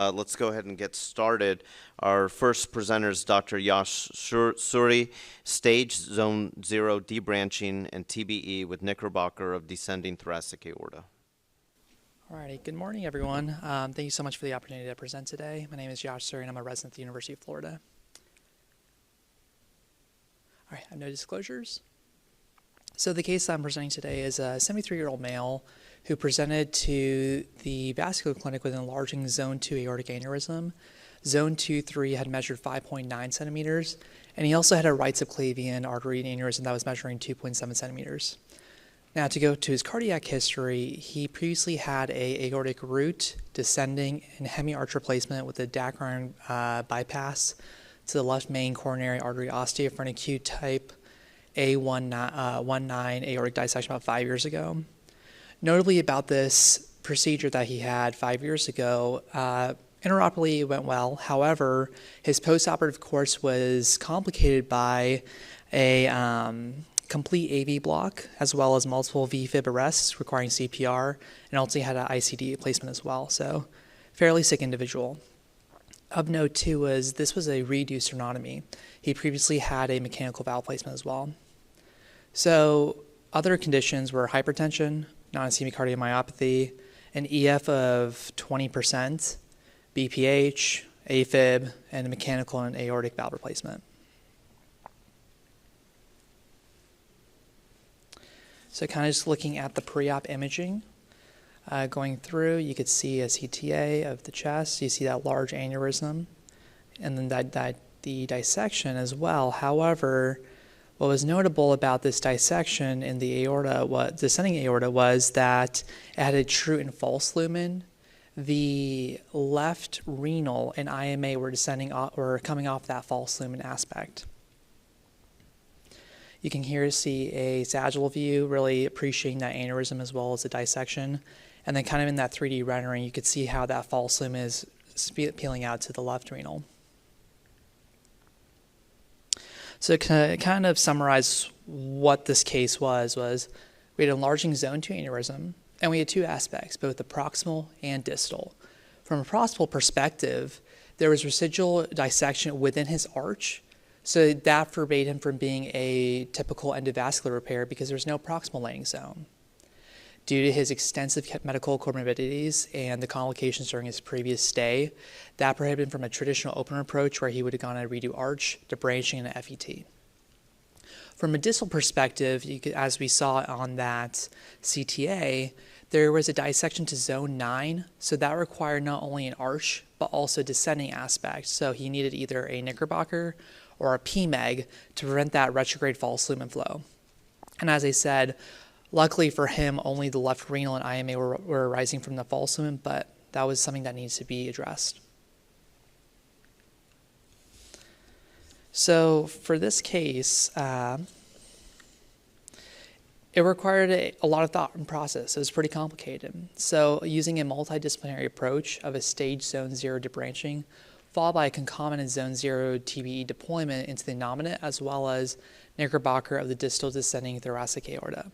Let's go ahead and get started. Our first presenter is Dr. Yash Suri, stage zone 0 debranching and TBE with Knickerbocker of descending thoracic aorta. Alrighty, good morning everyone. Thank you so much for the opportunity to present today. My name is Yash Suri and I'm a resident at the University of Florida. Alright, I have no disclosures. So the case I'm presenting today is a 73-year-old male who presented to the vascular clinic with an enlarging zone 2 aortic aneurysm. Zone 2-3 had measured 5.9 centimeters, and he also had a right subclavian artery aneurysm that was measuring 2.7 centimeters. Now, to go to his cardiac history, he previously had a aortic root, descending, and hemiarch replacement with a Declan bypass to the left main coronary artery ostia for an acute type A19 aortic dissection about 5 years ago. Notably about this procedure that he had 5 years ago, interoperatively it went well. However, his postoperative course was complicated by a complete AV block, as well as multiple VFib arrests requiring CPR, and ultimately had an ICD placement as well. So, fairly sick individual. Of note too was this was a reduced sternotomy. He previously had a mechanical valve placement as well. So, other conditions were hypertension, non-ischemic cardiomyopathy, an EF of 20%, BPH, AFib, and a mechanical and aortic valve replacement. So kind of just looking at the pre-op imaging, going through, you could see a CTA of the chest. You see that large aneurysm, and then the dissection as well. However, what was notable about this dissection in the aorta, descending aorta, was that it had a true and false lumen. The left renal and IMA were coming off that false lumen aspect. You can here see a sagittal view, really appreciating that aneurysm as well as the dissection. And then kind of in that 3D rendering, you could see how that false lumen is peeling out to the left renal. So to kind of summarize what this case was we had an enlarging zone 2 aneurysm, and we had two aspects, both the proximal and distal. From a proximal perspective, there was residual dissection within his arch, so that forbade him from being a typical endovascular repair because there's no proximal laying zone. Due to his extensive medical comorbidities and the complications during his previous stay, that prohibited him from a traditional open approach where he would have gone a redo arch, debranching, and a FET. From a distal perspective, as we saw on that CTA, there was a dissection to zone 9, so that required not only an arch, but also descending aspect. So he needed either a Knickerbocker or a PMEG to prevent that retrograde false lumen flow. And as I said, luckily for him, only the left renal and IMA were arising from the false lumen, but that was something that needs to be addressed. So for this case, it required a lot of thought and process. It was pretty complicated. So using a multidisciplinary approach of a stage zone 0 debranching, followed by a concomitant zone 0 TBE deployment into the innominate, as well as Knickerbocker of the distal descending thoracic aorta.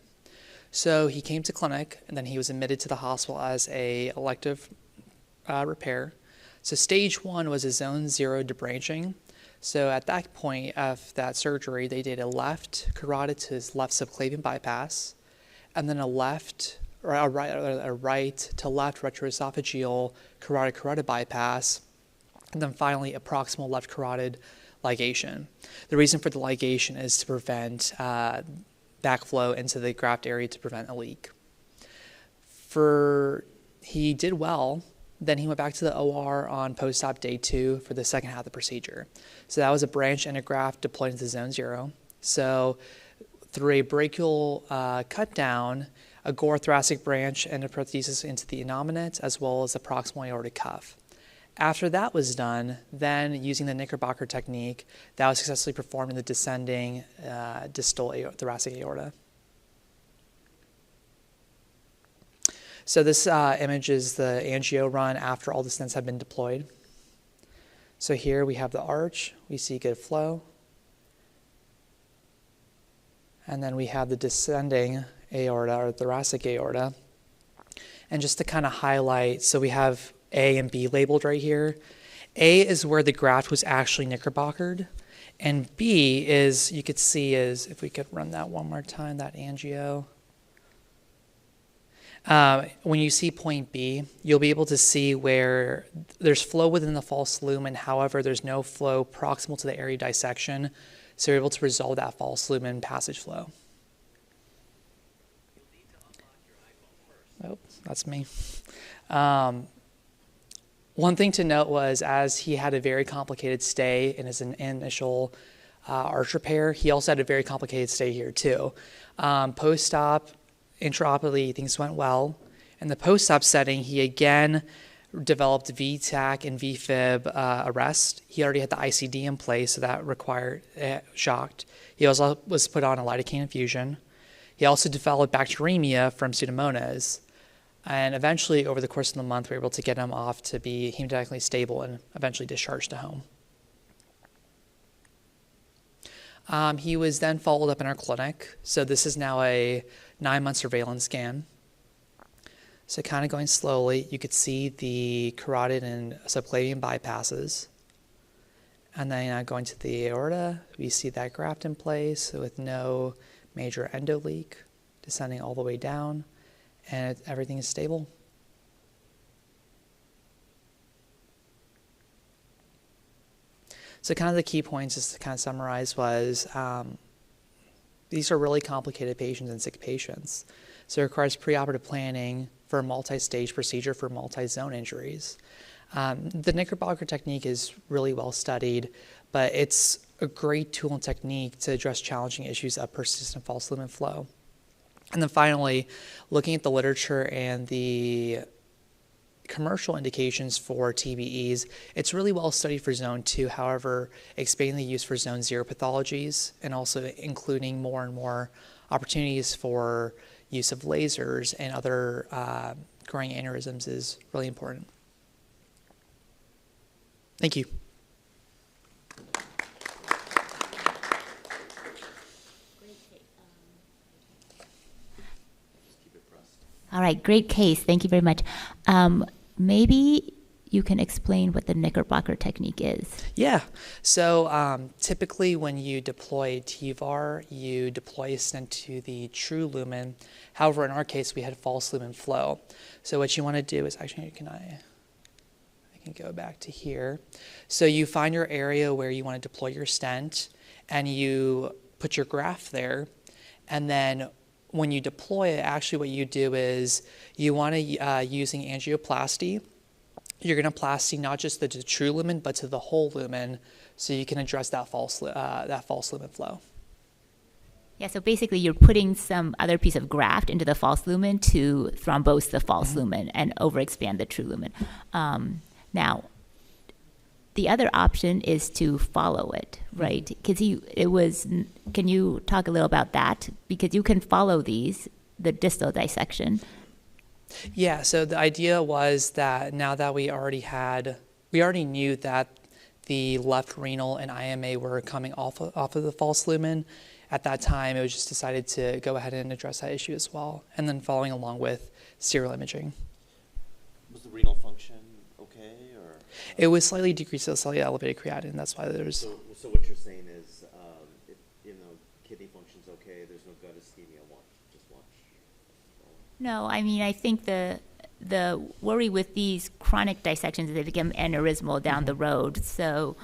So he came to clinic, and then he was admitted to the hospital as a elective repair. So stage 1 was a zone 0 debranching. So at that point of that surgery, they did a left carotid to his left subclavian bypass, and then a right to left retroesophageal carotid bypass, and then finally a proximal left carotid ligation. The reason for the ligation is to prevent backflow into the graft area to prevent a leak. He did well. Then he went back to the OR on post-op day 2 for the second half of the procedure. So that was a branch and a graft deployed into zone 0. So through a brachial cut down, a gore thoracic branch and a prosthesis into the innominate, as well as the proximal aortic cuff. After that was done, then using the Knickerbocker technique, that was successfully performed in the descending distal thoracic aorta. So this image is the angio run after all the stents have been deployed. So here we have the arch, we see good flow. And then we have the descending aorta or thoracic aorta. And just to kind of highlight, so we have A and B labeled right here. A is where the graft was actually knickerbockered, and B is, you could see is, if we could run that one more time, that angio. When you see point B, you'll be able to see where there's flow within the false lumen, however, there's no flow proximal to the area dissection, so you're able to resolve that false lumen passage flow. Oh, that's me. One thing to note was, as he had a very complicated stay in his initial arch repair, he also had a very complicated stay here too. Post-op, intraoperatively, things went well. In the post-op setting, he again developed VTAC and VFib arrest. He already had the ICD in place, so that required shocked. He also was put on a lidocaine infusion. He also developed bacteremia from Pseudomonas. And eventually, over the course of the month, we were able to get him off to be hemodynamically stable and eventually discharged to home. He was then followed up in our clinic. So this is now a 9-month surveillance scan. So kind of going slowly, you could see the carotid and subclavian bypasses. And then going to the aorta, we see that graft in place with no major endo leak, descending all the way down. And everything is stable. So kind of the key points, just to kind of summarize, was these are really complicated patients and sick patients. So it requires preoperative planning for a multi-stage procedure for multi-zone injuries. The Knickerbocker technique is really well studied, but it's a great tool and technique to address challenging issues of persistent false lumen flow. And then finally, looking at the literature and the commercial indications for TBEs, it's really well studied for zone 2, however, expanding the use for zone 0 pathologies and also including more and more opportunities for use of lasers and other growing aneurysms is really important. Thank you. All right, great case. Thank you very much. Maybe you can explain what the Knickerbocker technique is. Yeah. So typically when you deploy TEVAR, you deploy a stent to the true lumen. However, in our case, we had false lumen flow. So what you want to do is, actually, I can go back to here. So you find your area where you want to deploy your stent, and you put your graft there, and then when you deploy it, actually what you do is you want to, using angioplasty, you're going to plasty not just the true lumen, but to the whole lumen, so you can address that false lumen flow. Yeah, so basically you're putting some other piece of graft into the false lumen to thrombose the false lumen and overexpand the true lumen. Now, the other option is to follow it, right? Because can you talk a little about that? Because you can follow the distal dissection. Yeah, so the idea was that now that we already knew that the left renal and IMA were coming off of the false lumen. At that time, it was just decided to go ahead and address that issue as well, and then following along with serial imaging. Was the renal function okay, or? It was slightly decreased, slightly elevated creatinine. That's why there's. So what you're saying is, if kidney function's okay, there's no gut ischemia. Just watch. No, I mean, I think the worry with these chronic dissections is they become aneurysmal down the road. So,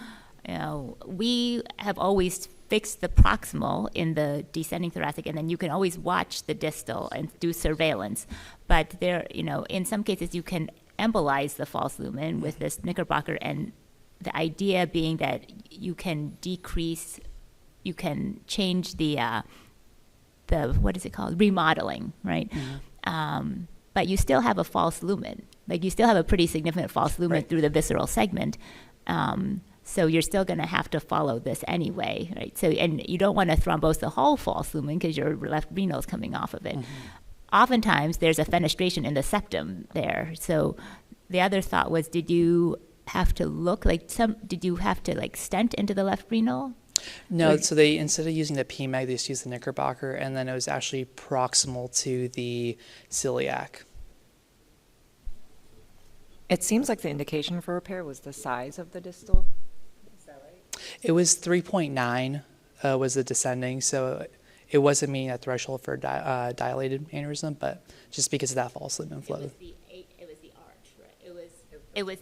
we have always fixed the proximal in the descending thoracic, and then you can always watch the distal and do surveillance. But there, in some cases you can embolize the false lumen with this Knickerbocker, and the idea being that you can change the what is it called, remodeling, right? Mm-hmm. But you still have a false lumen. Like, you still have a pretty significant false lumen right. through the visceral segment. So you're still going to have to follow this anyway, right? So, and you don't want to thrombose the whole false lumen because your left renal is coming off of it. Mm-hmm. Oftentimes, there's a fenestration in the septum there. So the other thought was, did you have to stent into the left renal? No, so they, instead of using the PMAG, they just used the Knickerbocker, and then it was actually proximal to the celiac. It seems like the indication for repair was the size of the distal. Is that right? It was 3.9 was the descending, so it wasn't meeting that threshold for dilated aneurysm, but just because of that false lumen flow. It was the arch, right? It was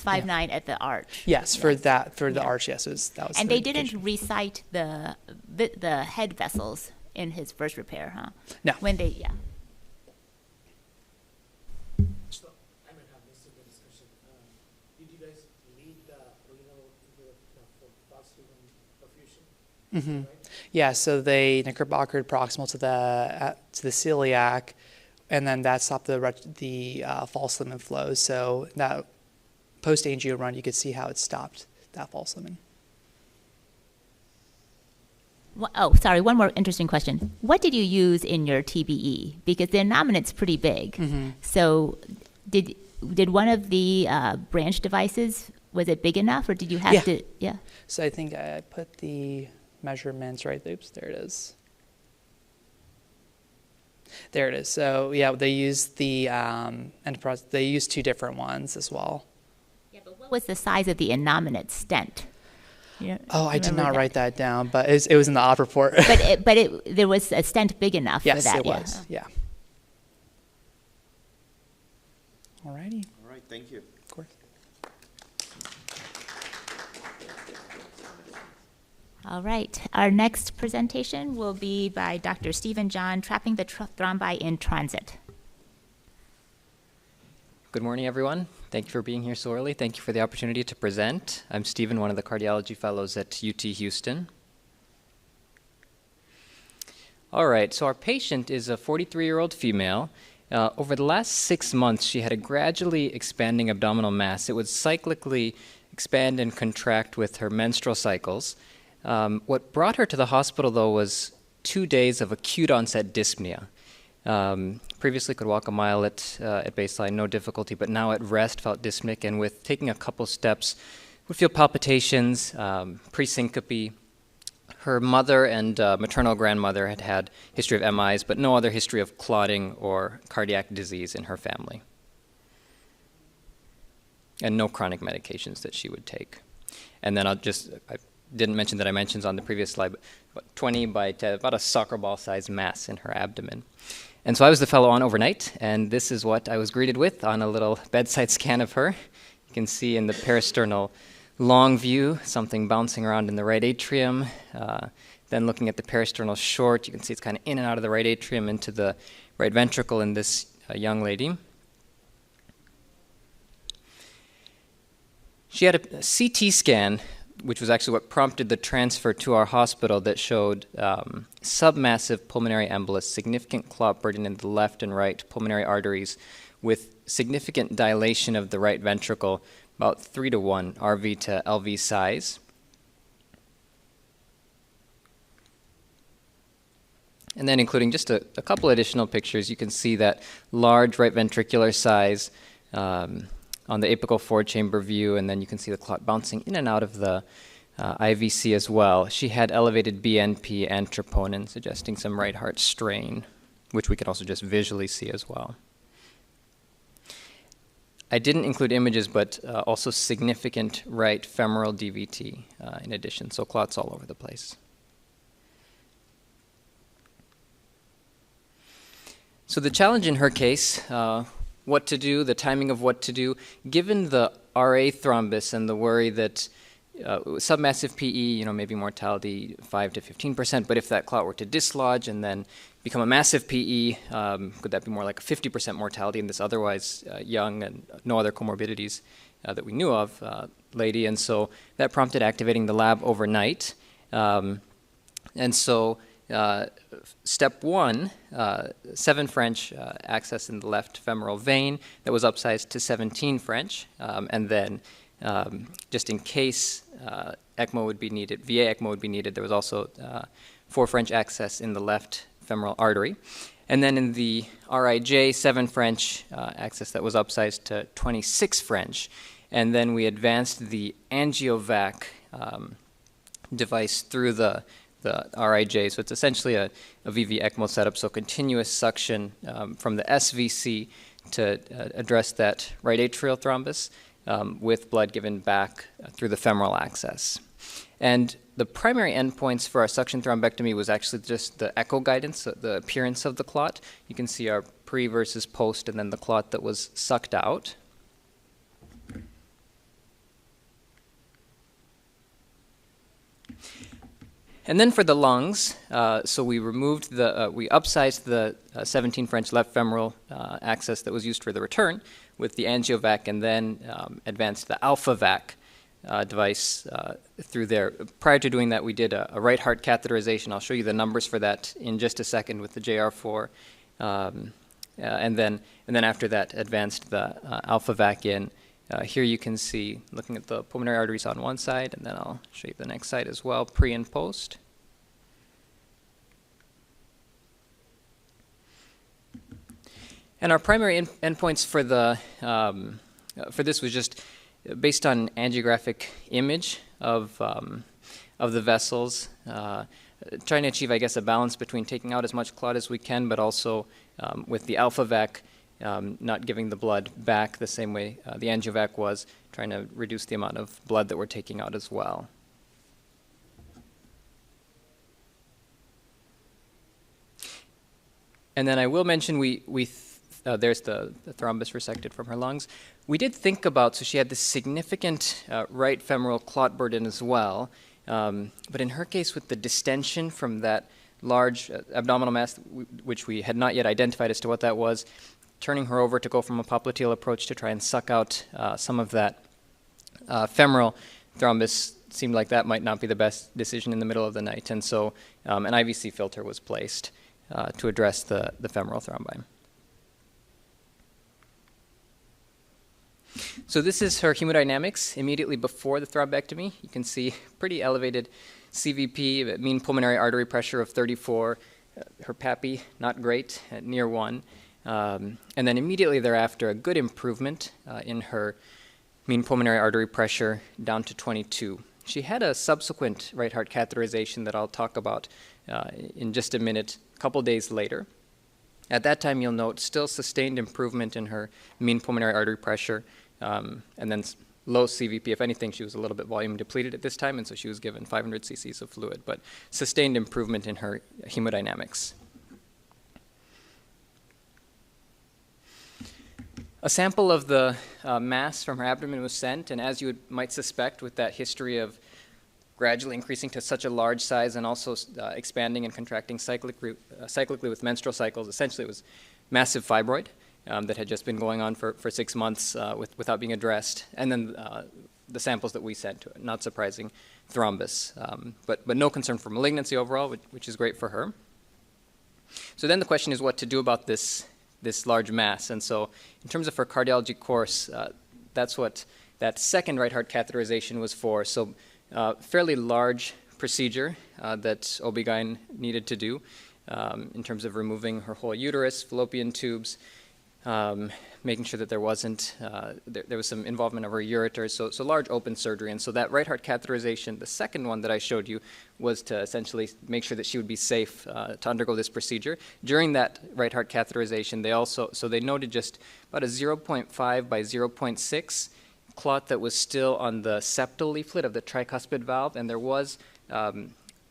5.9 at the arch. Yes, for the arch, yes, that was. And the they didn't indication. recite the head vessels in his first repair, huh? No. When they, yeah. So, I might have missed in the discussion. Did you guys lead the renal for false lumen perfusion? Right? Yeah, so they Knickerbockered proximal to the celiac, and then that stopped the false lumen flow. So that post-angio run, you could see how it stopped that false lumen. Oh, sorry, one more interesting question. What did you use in your TBE? Because the innominat's pretty big. So did one of the branch devices, was it big enough, or did you have to, yeah? So I think I put the measurements right. Oops, there it is. There it is. So yeah, they used the enterprise. They used two different ones as well. Yeah, but what was the size of the innominate stent? Oh, I did not write that down, but it was in the op report. But there was a stent big enough for that. Yes, it was. Yeah. Alrighty. All right, thank you. Of course. All right. Our next presentation will be by Dr. Stephen John, Trapping the Thrombi in Transit. Good morning, everyone. Thank you for being here so early. Thank you for the opportunity to present. I'm Stephen, one of the cardiology fellows at UT Houston. All right, so our patient is a 43-year-old female. Over the last 6 months, she had a gradually expanding abdominal mass. It would cyclically expand and contract with her menstrual cycles. What brought her to the hospital, though, was 2 days of acute onset dyspnea. Previously could walk a mile at baseline, no difficulty, but now at rest felt dyspneic, and with taking a couple steps would feel palpitations, pre-syncope. Her mother and maternal grandmother had had history of MIs, but no other history of clotting or cardiac disease in her family. And no chronic medications that she would take. And then I didn't mention that I mentioned on the previous slide, but 20 by 10, about a soccer ball sized mass in her abdomen. And so I was the fellow on overnight, and this is what I was greeted with on a little bedside scan of her. You can see in the peristernal long view, something bouncing around in the right atrium. Then looking at the peristernal short, you can see it's kind of in and out of the right atrium into the right ventricle in this young lady. She had a CT scan, which was actually what prompted the transfer to our hospital, that showed submassive pulmonary embolus, significant clot burden in the left and right pulmonary arteries with significant dilation of the right ventricle, about 3-to-1 RV to LV size. And then including just a couple additional pictures, you can see that large right ventricular size on the apical forward chamber view, and then you can see the clot bouncing in and out of the IVC as well. She had elevated BNP and troponin, suggesting some right heart strain, which we could also just visually see as well. I didn't include images, but also significant right femoral DVT in addition, so clots all over the place. So the challenge in her case, what to do, the timing of what to do, given the RA thrombus and the worry that submassive PE, maybe mortality 5 to 15%, but if that clot were to dislodge and then become a massive PE, could that be more like a 50% mortality in this otherwise young and no other comorbidities that we knew of lady? And so that prompted activating the lab overnight. And so step one, 7 French access in the left femoral vein that was upsized to 17 French, and then just in case ECMO would be needed, VA ECMO would be needed, there was also 4 French access in the left femoral artery. And then in the RIJ, 7 French access that was upsized to 26 French. And then we advanced the angiovac device through the RIJ. So it's essentially a VV ECMO setup, so continuous suction from the SVC to address that right atrial thrombus with blood given back through the femoral access. And the primary endpoints for our suction thrombectomy was actually just the echo guidance, the appearance of the clot. You can see our pre versus post, and then the clot that was sucked out. And then for the lungs, so we removed we upsized the 17 French left femoral access that was used for the return with the angiovac, and then advanced the AlphaVac device through there. Prior to doing that, we did a right heart catheterization. I'll show you the numbers for that in just a second with the JR4. And then after that, advanced the AlphaVac in. Here you can see, looking at the pulmonary arteries on one side, and then I'll show you the next side as well, pre and post. And our primary endpoints for this was just based on angiographic image of the vessels, trying to achieve, I guess, a balance between taking out as much clot as we can, but also with the AlphaVac, not giving the blood back the same way the angiovac was, trying to reduce the amount of blood that we're taking out as well. And then I will mention there's the thrombus resected from her lungs. We did think about, so she had this significant right femoral clot burden as well, but in her case with the distension from that large abdominal mass, which we had not yet identified as to what that was, turning her over to go from a popliteal approach to try and suck out some of that femoral thrombus seemed like that might not be the best decision in the middle of the night. And so an IVC filter was placed to address the femoral thrombi. So this is her hemodynamics immediately before the thrombectomy. You can see pretty elevated CVP, mean pulmonary artery pressure of 34. Her PAPI, not great, at near 1. And then immediately thereafter, a good improvement in her mean pulmonary artery pressure down to 22. She had a subsequent right heart catheterization that I'll talk about in just a minute, a couple days later. At that time, you'll note still sustained improvement in her mean pulmonary artery pressure, and then low CVP. If anything, she was a little bit volume depleted at this time, and so she was given 500 cc's of fluid, but sustained improvement in her hemodynamics. A sample of the mass from her abdomen was sent, and as you might suspect, with that history of gradually increasing to such a large size and also expanding and contracting cyclically with menstrual cycles, essentially it was massive fibroid that had just been going on for 6 months without being addressed. And then the samples that we sent to it, not surprising, thrombus. But no concern for malignancy overall, which is great for her. So then the question is what to do about this large mass. And so in terms of her cardiology course, that's what that second right heart catheterization was for. So fairly large procedure that OB-GYN needed to do in terms of removing her whole uterus, fallopian tubes, making sure that there wasn't, there was some involvement of her ureters, so large open surgery. And so that right heart catheterization, the second one that I showed you, was to essentially make sure that she would be safe to undergo this procedure. During that right heart catheterization, they noted just about a 0.5 by 0.6 clot that was still on the septal leaflet of the tricuspid valve, and there was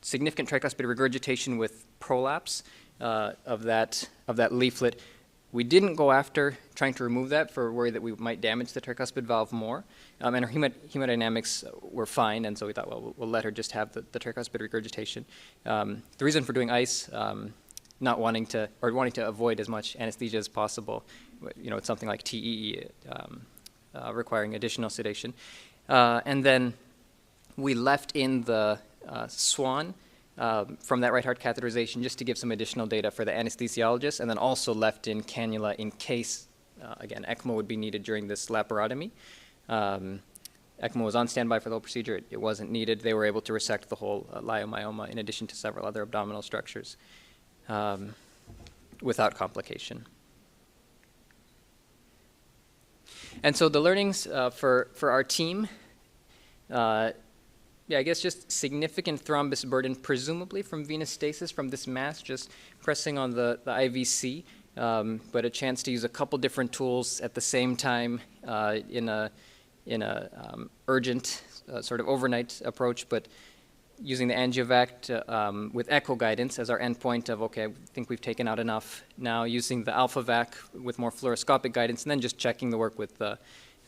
significant tricuspid regurgitation with prolapse of that leaflet. We didn't go after trying to remove that for worry that we might damage the tricuspid valve more, and her hemodynamics were fine, and so we thought, well, we'll let her just have the tricuspid regurgitation. The reason for doing ice, not wanting to avoid as much anesthesia as possible, it's something like TEE, requiring additional sedation. And then we left in the swan from that right heart catheterization just to give some additional data for the anesthesiologist, and then also left in cannula in case, again, ECMO would be needed during this laparotomy. ECMO was on standby for the whole procedure. It wasn't needed. They were able to resect the whole leiomyoma in addition to several other abdominal structures without complication. And so the learnings for our team, I guess just significant thrombus burden, presumably from venous stasis from this mass, just pressing on the IVC. but a chance to use a couple different tools at the same time in a urgent sort of overnight approach, but using the angiovac with echo guidance as our endpoint of, okay, I think we've taken out enough. Now using the alpha-vac with more fluoroscopic guidance, and then just checking the work with the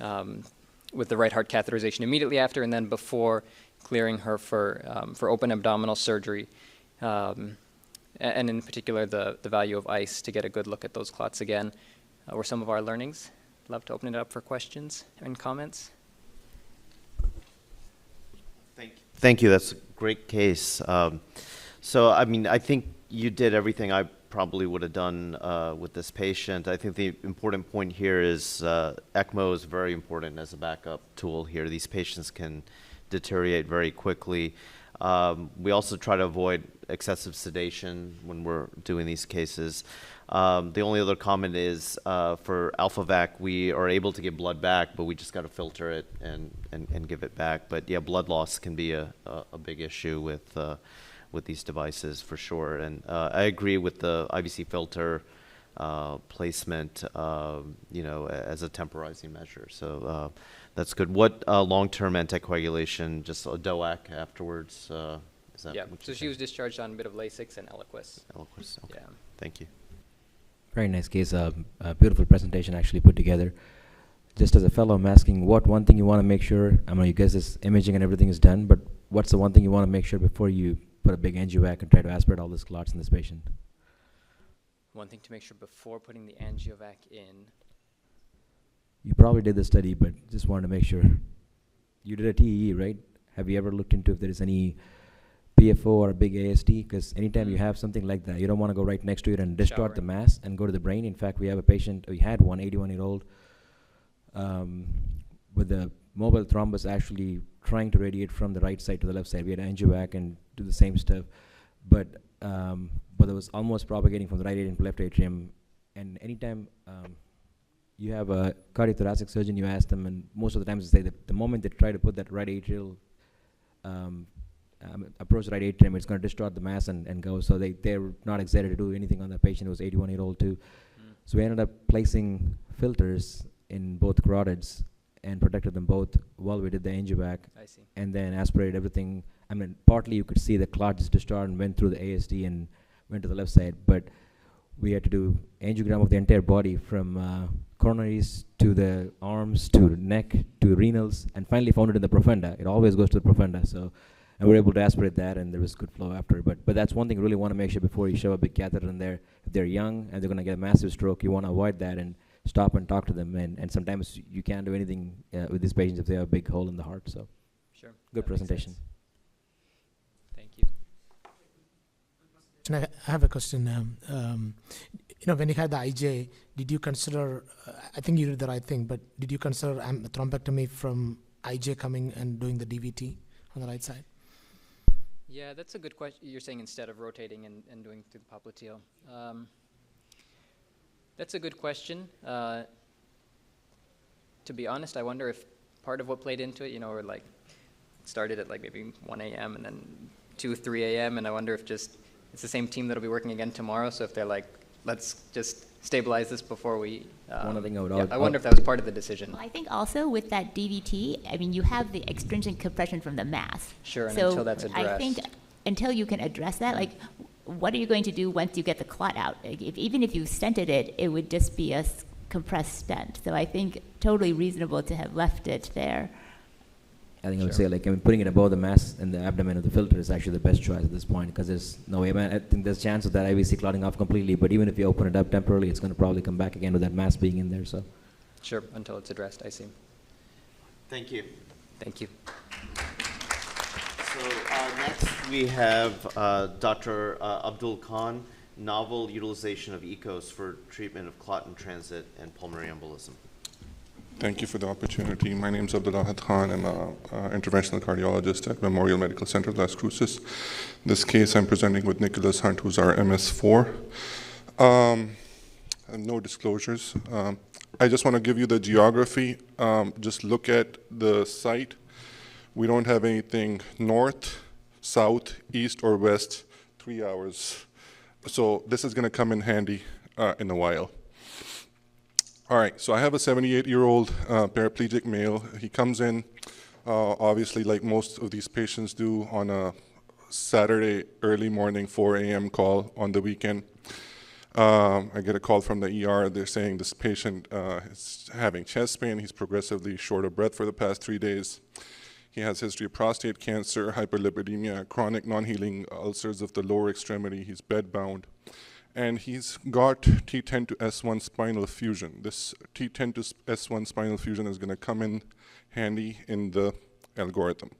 right heart catheterization immediately after, and then before clearing her for open abdominal surgery. And in particular, the value of ice to get a good look at those clots again were some of our learnings. Love to open it up for questions and comments. Thank you. That's a great case. So, I mean, I think you did everything I probably would have done with this patient. I think the important point here is ECMO is very important as a backup tool here. These patients can deteriorate very quickly. We also try to avoid excessive sedation when we're doing these cases. The only other comment is for AlphaVac, we are able to get blood back, but we just got to filter it and give it back. But yeah, blood loss can be a big issue with these devices for sure. And I agree with the IVC filter placement, as a temporizing measure. So that's good. What long-term anticoagulation? Just a DOAC afterwards? Is that Yeah. what So you she think? was discharged on a bit of Lasix and Eliquis. Eliquis, okay. Yeah. Thank you. Very nice case. A beautiful presentation actually put together. Just as a fellow, I'm asking what one thing you want to make sure, I mean, you guys, this imaging and everything is done, but what's the one thing you want to make sure before you put a big angiovac and try to aspirate all these clots in this patient? One thing to make sure before putting the angiovac in. You probably did the study, but just wanted to make sure. You did a TEE, right? Have you ever looked into if there is any PFO or a big AST? Because anytime you have something like that, you don't want to go right next to it and distort the mass and go to the brain. In fact, we have a patient, we had one 81-year-old with the mobile thrombus actually trying to radiate from the right side to the left side. We had angiovac and do the same stuff, but it was almost propagating from the right atrium to left atrium. And anytime you have a cardiothoracic surgeon, you ask them, and most of the times they say that the moment they try to put that right atrial approach the right atrium, it's going to distort the mass and go. So they're not excited to do anything on that patient. It was 81-year-old too. So we ended up placing filters in both carotids and protected them both while we did the angiovac. I see. And then aspirated everything. I mean, partly you could see the clot just distorted and went through the ASD and went to the left side, but we had to do angiogram of the entire body from coronaries to the arms to the neck to renals, and finally found it in the profunda. It always goes to the profunda. So, and we were able to aspirate that, and there was good flow after. But that's one thing you really want to make sure before you shove a big catheter in there. If they're young and they're going to get a massive stroke, you want to avoid that and stop and talk to them. And sometimes you can't do anything with these patients if they have a big hole in the heart. So, Sure. good That makes presentation. sense. Thank you. I have a question. When you had the IJ, did you consider, I think you did the right thing, but did you consider thrombectomy from IJ coming and doing the DVT on the right side? Yeah, that's a good question. You're saying instead of rotating and doing through the popliteal. That's a good question. To be honest, I wonder if part of what played into it, or like started at like maybe 1 a.m. and then 2, 3 a.m. and I wonder if just it's the same team that'll be working again tomorrow. So if they're like, let's just stabilize this before we. One thing I would I wonder if that was part of the decision. Well, I think also with that DVT, I mean, you have the extrinsic compression from the mass. Sure, and so until that's addressed. I think until you can address that, like, what are you going to do once you get the clot out? Like, even if you stented it, it would just be a compressed stent. So I think totally reasonable to have left it there. I think I would say, putting it above the mass in the abdomen of the filter is actually the best choice at this point, because there's no way. I think there's a chance of that IVC clotting off completely, but even if you open it up temporarily, it's going to probably come back again with that mass being in there. So, Sure, until it's addressed, I see. Thank you. Thank you. So next we have Dr. Abdul Khan, novel utilization of EKOS for treatment of clot in transit and pulmonary embolism. Thank you for the opportunity. My name is Abdul Khan. I'm an interventional cardiologist at Memorial Medical Center, Las Cruces. This case, I'm presenting with Nicholas Hunt, who's our MS4. No disclosures. I just want to give you the geography. Just look at the site. We don't have anything north, south, east, or west, 3 hours. So this is going to come in handy in a while. All right, so I have a 78-year-old paraplegic male. He comes in, obviously, like most of these patients do, on a Saturday early morning 4 a.m. call on the weekend. I get a call from the ER. They're saying this patient is having chest pain. He's progressively short of breath for the past 3 days. He has history of prostate cancer, hyperlipidemia, chronic non-healing ulcers of the lower extremity. He's bedbound. And he's got T10 to S1 spinal fusion. This T10 to S1 spinal fusion is going to come in handy in the algorithm.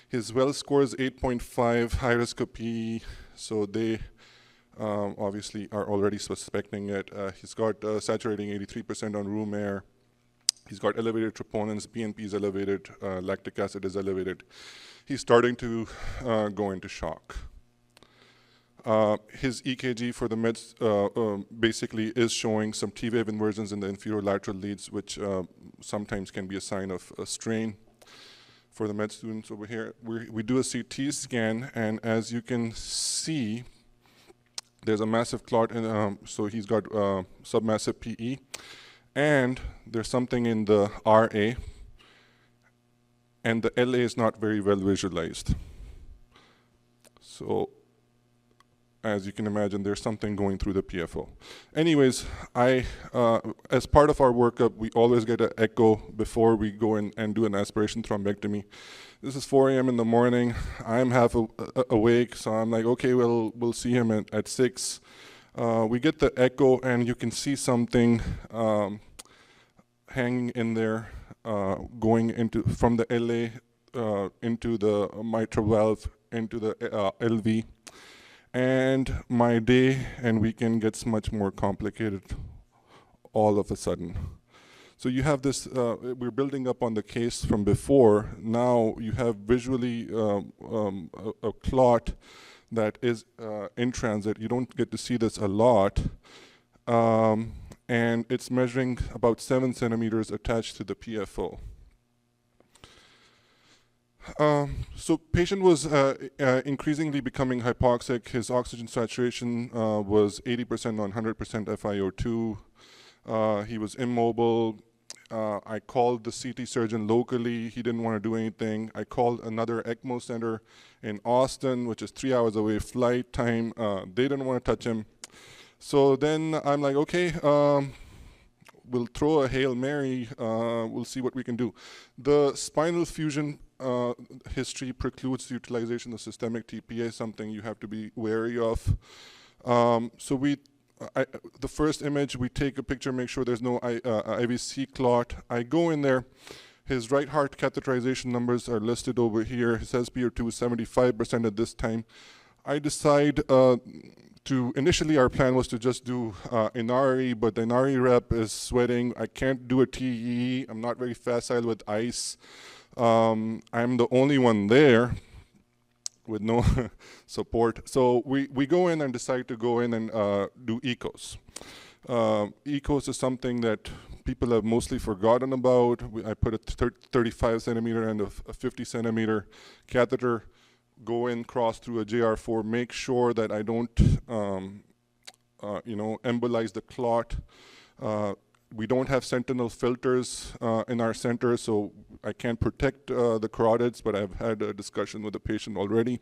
His well score is 8.5, high risk of PE, so they obviously are already suspecting it. He's got saturating 83% on room air. He's got elevated troponins, BNP is elevated, lactic acid is elevated. He's starting to go into shock. His EKG for the meds basically is showing some T-wave inversions in the inferior lateral leads, which sometimes can be a sign of a strain. For the med students over here, we do a CT scan, and as you can see, there's a massive clot, so he's got submassive PE, and there's something in the RA, and the LA is not very well visualized. So, as you can imagine, there's something going through the PFO. Anyways, as part of our workup, we always get an echo before we go in and do an aspiration thrombectomy. This is 4 a.m. in the morning. I'm half awake, so I'm like, okay, we'll see him at 6. We get the echo, and you can see something hanging in there, going from the LA into the mitral valve, into the LV. And my day and weekend gets much more complicated all of a sudden. So you have this, we're building up on the case from before. Now you have visually a clot that is in transit. You don't get to see this a lot. And it's measuring about 7 centimeters attached to the PFO. So patient was increasingly becoming hypoxic. His oxygen saturation was 80% on 100% FiO2. He was immobile. I called the CT surgeon locally. He didn't want to do anything. I called another ECMO center in Austin, which is 3 hours away flight time. They didn't want to touch him. So then I'm like, okay, we'll throw a Hail Mary. We'll see what we can do. The spinal fusion history precludes the utilization of systemic TPA, something you have to be wary of. So the first image, we take a picture, make sure there's no IVC clot. I go in there. His right heart catheterization numbers are listed over here. His SpO2 is 75% at this time. I decide initially our plan was to just do Inari, but the Inari rep is sweating. I can't do a TEE. I'm not very facile with ice. I'm the only one there with no support. So we go in and decide to go in and do EKOS. EKOS is something that people have mostly forgotten about. I put a 35 centimeter and a 50 centimeter catheter, go in, cross through a JR4, make sure that I don't embolize the clot. We don't have sentinel filters in our center, so I can't protect the carotids, but I've had a discussion with the patient already.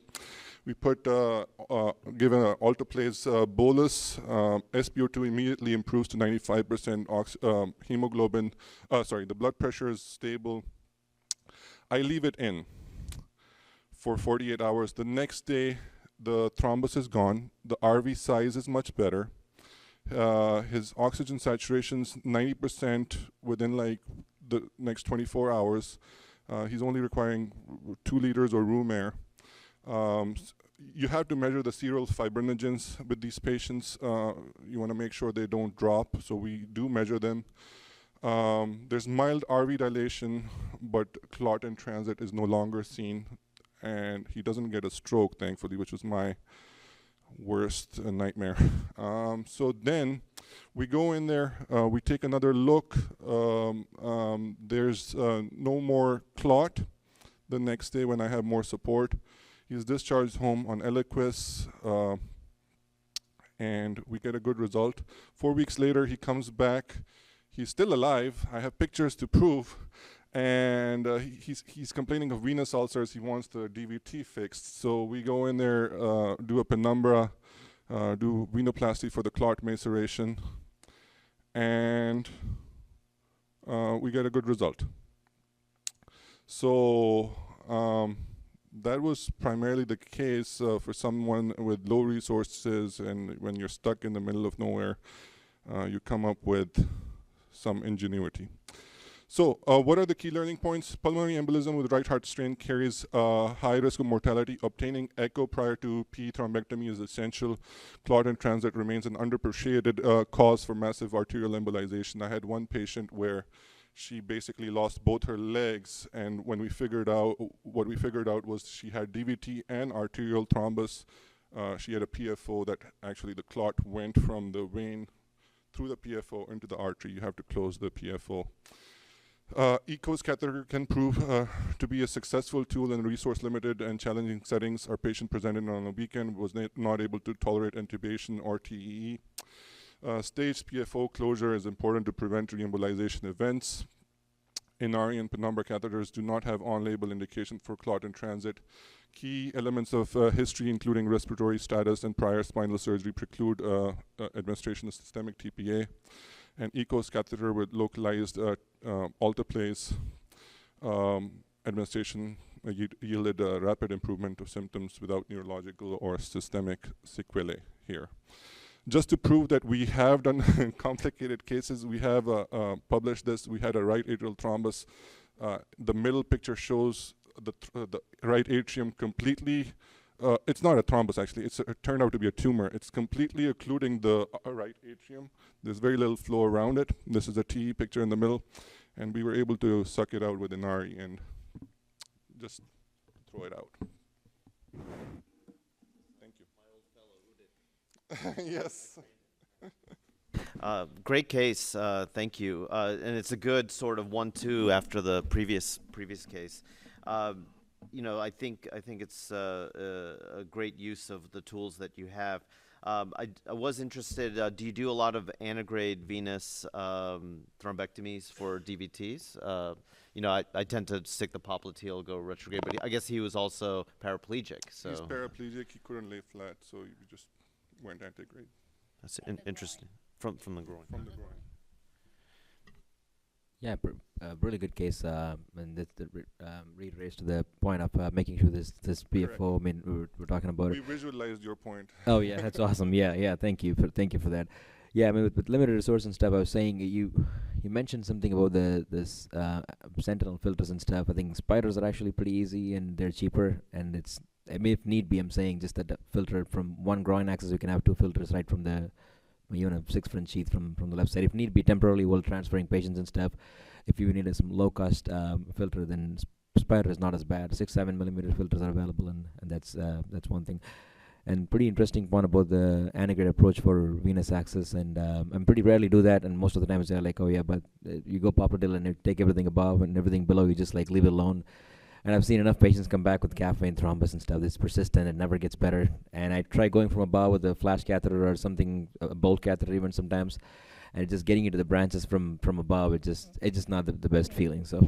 We given an alteplase bolus, SpO2 immediately improves to 95% hemoglobin, the blood pressure is stable. I leave it in for 48 hours. The next day, the thrombus is gone. The RV size is much better. His oxygen saturation's 90% within like the next 24 hours. He's only requiring 2 liters or room air. You have to measure the serial fibrinogens with these patients. You want to make sure they don't drop, so we do measure them. There's mild RV dilation, but clot in transit is no longer seen, and he doesn't get a stroke, thankfully, which was my worst nightmare. So then we go in there, we take another look. There's no more clot the next day when I have more support. He's discharged home on Eliquis. and we get a good result. 4 weeks later, he comes back. He's still alive. I have pictures to prove. And he's complaining of venous ulcers. He wants the DVT fixed. So we go in there, do a penumbra, do venoplasty for the clot maceration, and we get a good result. So that was primarily the case for someone with low resources, and when you're stuck in the middle of nowhere, you come up with some ingenuity. So what are the key learning points? Pulmonary embolism with right heart strain carries high risk of mortality. Obtaining echo prior to PE thrombectomy is essential. Clot in transit remains an underappreciated cause for massive arterial embolization. I had one patient where she basically lost both her legs, and when we figured out, what we figured out was she had DVT and arterial thrombus. She had a PFO that actually the clot went from the vein through the PFO into the artery. You have to close the PFO. EKOS catheter can prove to be a successful tool in resource-limited and challenging settings. Our patient presented on a weekend was not able to tolerate intubation or TEE. Staged PFO closure is important to prevent reembolization events. Inari and penumbra catheters do not have on-label indication for clot in transit. Key elements of history, including respiratory status and prior spinal surgery, preclude administration of systemic TPA. And EKOS catheter with localized alteplase administration yielded a rapid improvement of symptoms without neurological or systemic sequelae here. Just to prove that we have done complicated cases, we have published this. We had a right atrial thrombus. The middle picture shows the right atrium completely. It's not a thrombus, actually. It turned out to be a tumor. It's completely occluding the right atrium. There's very little flow around it. This is a TE picture in the middle. And we were able to suck it out with Inari and just throw it out. Thank you. My old fellow, who did? Yes. Great case. Thank you. And it's a good sort of 1-2 after the previous case. You know, I think it's a great use of the tools that you have. I was interested, do you do a lot of antegrade venous thrombectomies for DVTs? You know, I tend to stick the popliteal, go retrograde, but I guess he was also paraplegic. So he's paraplegic, he couldn't lay flat, so we just went antegrade. That's interesting. From the groin. From the groin. Yeah, really good case, and that reiterates to the point of making sure this PFO. I mean, we're talking about we it. visualized your point. Oh yeah, that's awesome. Yeah. Thank you for that. Yeah, I mean, with limited resource and stuff, I was saying you mentioned something about this Sentinel filters and stuff. I think spiders are actually pretty easy and they're cheaper, and it's, I mean, if need be, I'm saying just that filter from one groin axis, you can have 2 filters right from the, even a 6 French sheath from the left side. If need be, temporarily while transferring patients and stuff, if you need some low-cost filter, then spider is not as bad. 6-7 millimeter filters are available, and that's one thing. And pretty interesting point about the antegrade approach for venous access, and I pretty rarely do that, and most of the times they're like, oh yeah, but you go popliteal and you take everything above and everything below, you just like leave it alone. And I've seen enough patients come back with calf vein thrombus and stuff. It's persistent. It never gets better. And I try going from above with a flash catheter or something, a bolt catheter even sometimes, and just getting into the branches from above. It's just not the best feeling. So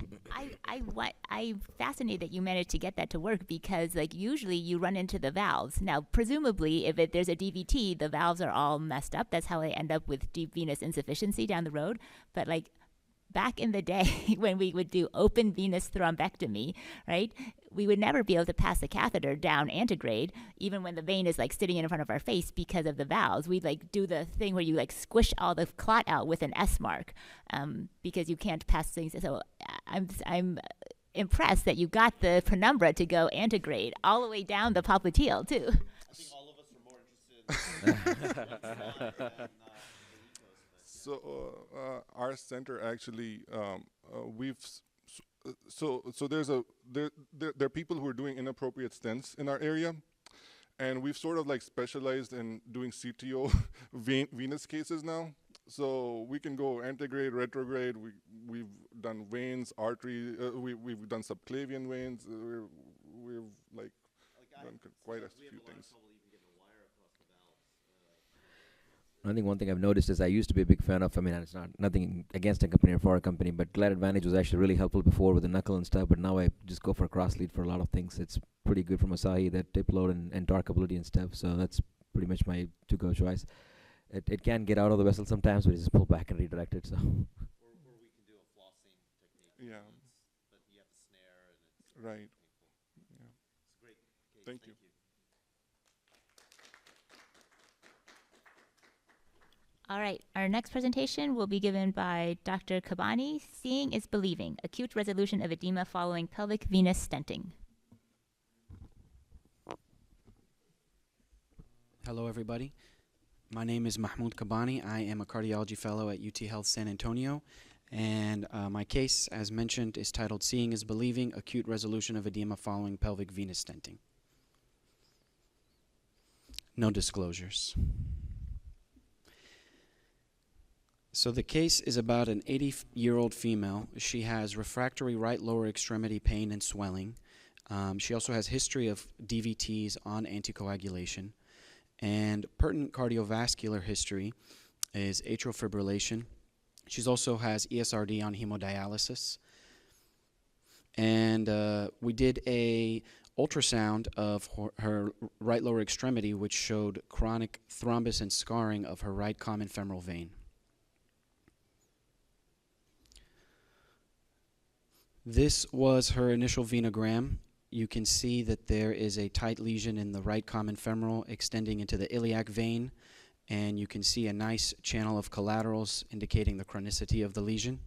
I'm fascinated that you managed to get that to work, because like usually you run into the valves. Now, presumably, if there's a DVT, the valves are all messed up. That's how I end up with deep venous insufficiency down the road. But like, back in the day when we would do open venous thrombectomy, right, we would never be able to pass the catheter down antegrade, even when the vein is like sitting in front of our face because of the valves. We'd like do the thing where you like squish all the clot out with an S mark, because you can't pass things. So I'm impressed that you got the penumbra to go antegrade all the way down the popliteal too. I think all of us are more interested in So our center actually, there are people who are doing inappropriate stents in our area, and we've sort of like specialized in doing CTO venous cases now. So we can go antegrade, retrograde. We've done veins, artery. We've done subclavian veins. We've done quite a few things. I think one thing I've noticed is I used to be a big fan of, I mean, it's not nothing against a company or for a company, but Glide Advantage was actually really helpful before with the knuckle and stuff, but now I just go for a cross lead for a lot of things. It's pretty good from Asahi, that tip load and torque ability and stuff, so that's pretty much my to-go choice. It can get out of the vessel sometimes, but you just pull back and redirect it, so. Or we can do a flossing technique. Yeah. But you have a snare and it's Right. painful. Yeah. It's a great case. Thank you. All right, our next presentation will be given by Dr. Kabbani. Seeing is believing, acute resolution of edema following pelvic venous stenting. Hello, everybody. My name is Mahmoud Kabbani. I am a cardiology fellow at UT Health San Antonio. And my case, as mentioned, is titled Seeing is Believing, Acute Resolution of Edema Following Pelvic Venous Stenting. No disclosures. So the case is about an 80-year-old female. She has refractory right lower extremity pain and swelling. She also has history of DVTs on anticoagulation. And pertinent cardiovascular history is atrial fibrillation. She also has ESRD on hemodialysis. And we did a ultrasound of her right lower extremity, which showed chronic thrombus and scarring of her right common femoral vein. This was her initial venogram. You can see that there is a tight lesion in the right common femoral extending into the iliac vein, and you can see a nice channel of collaterals indicating the chronicity of the lesion.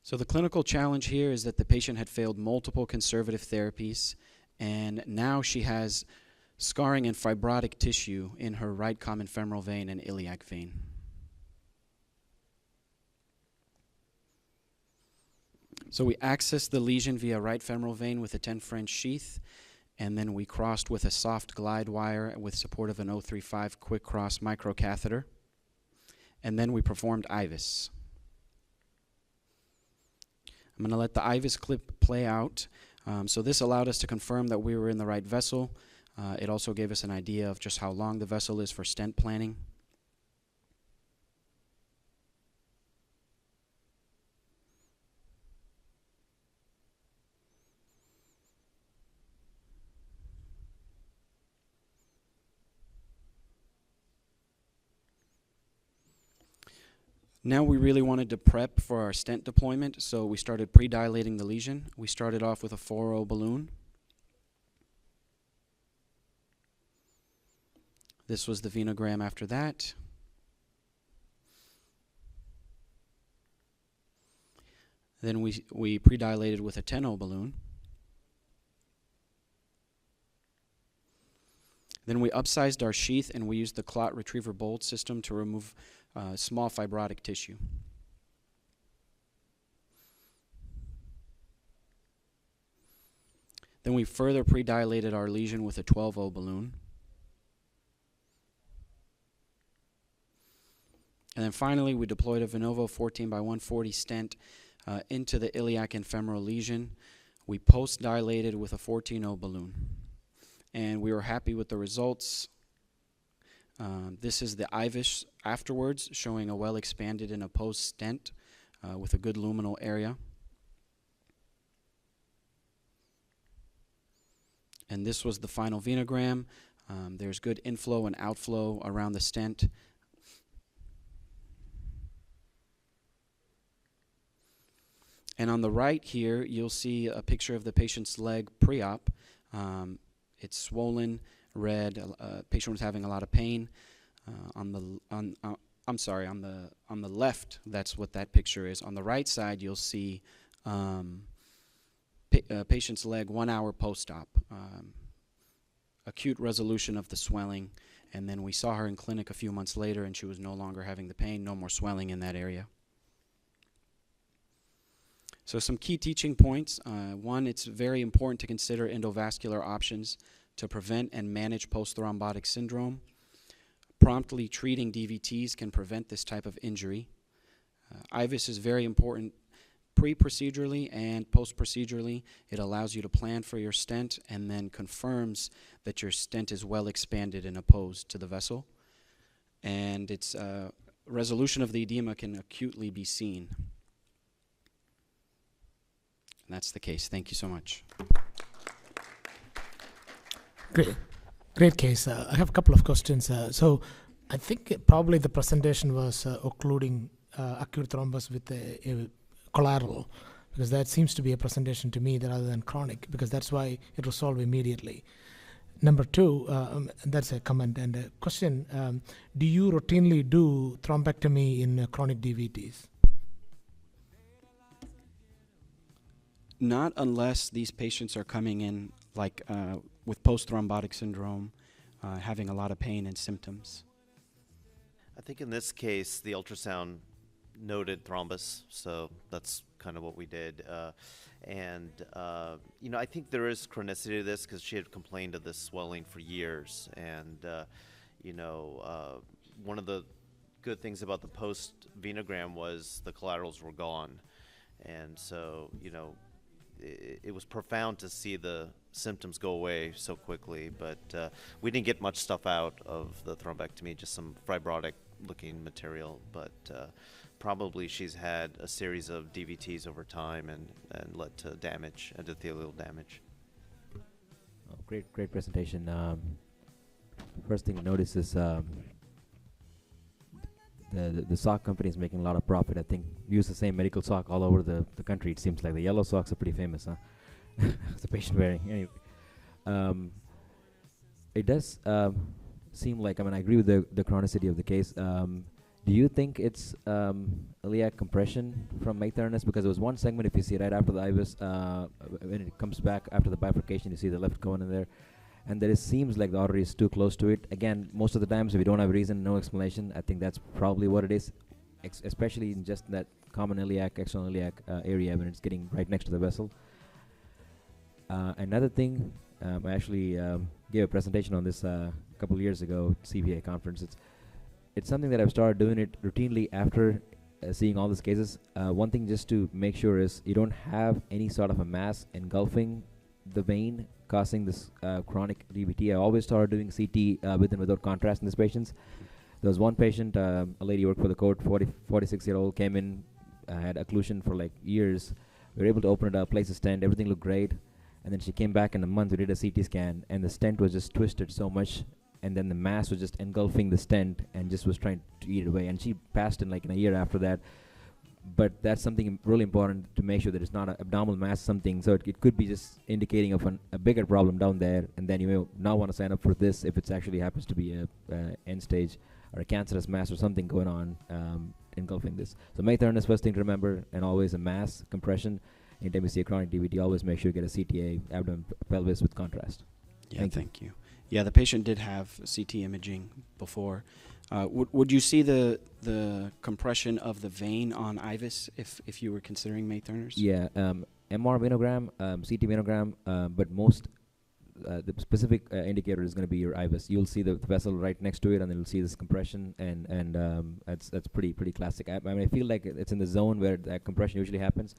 So the clinical challenge here is that the patient had failed multiple conservative therapies, and now she has scarring and fibrotic tissue in her right common femoral vein and iliac vein. So we accessed the lesion via right femoral vein with a 10 French sheath, and then we crossed with a soft glide wire with support of an 035 quick cross microcatheter, and then we performed IVUS. I'm going to let the IVUS clip play out. So this allowed us to confirm that we were in the right vessel. It also gave us an idea of just how long the vessel is for stent planning. Now we really wanted to prep for our stent deployment, so we started pre-dilating the lesion. We started off with a 4O balloon. This was the venogram after that. Then we pre-dilated with a 10O balloon. Then we upsized our sheath and we used the Clot retriever bolt system to remove small fibrotic tissue. Then we further pre-dilated our lesion with a 12O balloon. And then finally we deployed a Venovo 14x140 stent into the iliac and femoral lesion. We post-dilated with a 14O balloon. And we were happy with the results. This is the IVUS afterwards, showing a well-expanded and a post-stent with a good luminal area. And this was the final venogram. There's good inflow and outflow around the stent. And on the right here, you'll see a picture of the patient's leg pre-op. It's swollen, red. Patient was having a lot of pain. On the left, that's what that picture is. On the right side, you'll see patient's leg 1 hour post-op. Acute resolution of the swelling, and then we saw her in clinic a few months later, and she was no longer having the pain, no more swelling in that area. So some key teaching points. One, it's very important to consider endovascular options to prevent and manage post-thrombotic syndrome. Promptly treating DVTs can prevent this type of injury. IVUS is very important pre-procedurally and post-procedurally. It allows you to plan for your stent and then confirms that your stent is well expanded and opposed to the vessel. And its resolution of the edema can acutely be seen. And that's the case. Thank you so much. Great case. I have a couple of questions. So I think probably the presentation was occluding acute thrombus with a collateral, because that seems to be a presentation to me rather than chronic, because that's why it was solved immediately. Number two, that's a comment and a question. Do you routinely do thrombectomy in chronic DVTs? Not unless these patients are coming in like with post-thrombotic syndrome, having a lot of pain and symptoms. I think in this case, the ultrasound noted thrombus, so that's kind of what we did. You know, I think there is chronicity to this because she had complained of this swelling for years. And, you know, one of the good things about the post-venogram was the collaterals were gone. And so, you know, it was profound to see the symptoms go away so quickly, but we didn't get much stuff out of the thrombectomy, just some fibrotic-looking material, but probably she's had a series of DVTs over time and led to damage, endothelial damage. Oh, great presentation. First thing to notice is the sock company is making a lot of profit. I think use the same medical sock all over the country. It seems like the yellow socks are pretty famous, huh? It's a patient wearing. Anyway, it does seem like, I mean, I agree with the chronicity of the case. Do you think it's iliac compression from Mythernis? Because there was one segment, if you see right after the IVUS, when it comes back after the bifurcation, you see the left cone in there. And there seems like the artery is too close to it. Again, most of the times, if we don't have a reason, no explanation, I think that's probably what it is, especially in just that common iliac, external iliac area when it's getting right next to the vessel. Another thing, I actually gave a presentation on this a couple of years ago at CVI conference. It's something that I've started doing it routinely after seeing all these cases. One thing just to make sure is you don't have any sort of a mass engulfing the vein causing this chronic DVT. I always started doing CT with and without contrast in these patients. There was one patient, a lady worked for the court, 46-year-old, came in, had occlusion for like years. We were able to open it up, place a stent, everything looked great. And then she came back in a month, we did a CT scan, and the stent was just twisted so much, and then the mass was just engulfing the stent and just was trying to eat it away. And she passed in like in a year after that. But that's something really important to make sure that it's not an abdominal mass something. So it could be just indicating of a bigger problem down there, and then you may not want to sign up for this if it actually happens to be a end stage or a cancerous mass or something going on engulfing this. So Mythernis is first thing to remember, and always a mass compression. Anytime you see a chronic DVT, always make sure you get a CTA, abdomen, pelvis with contrast. Yeah, thank you. Yeah, the patient did have CT imaging before. Would you see the compression of the vein on IVUS if you were considering Mythernis? Yeah, MR venogram, CT venogram, but most the specific indicator is going to be your IVUS. You'll see the vessel right next to it, and then you'll see this compression, and that's pretty classic. I mean, I feel like it's in the zone where that compression usually happens.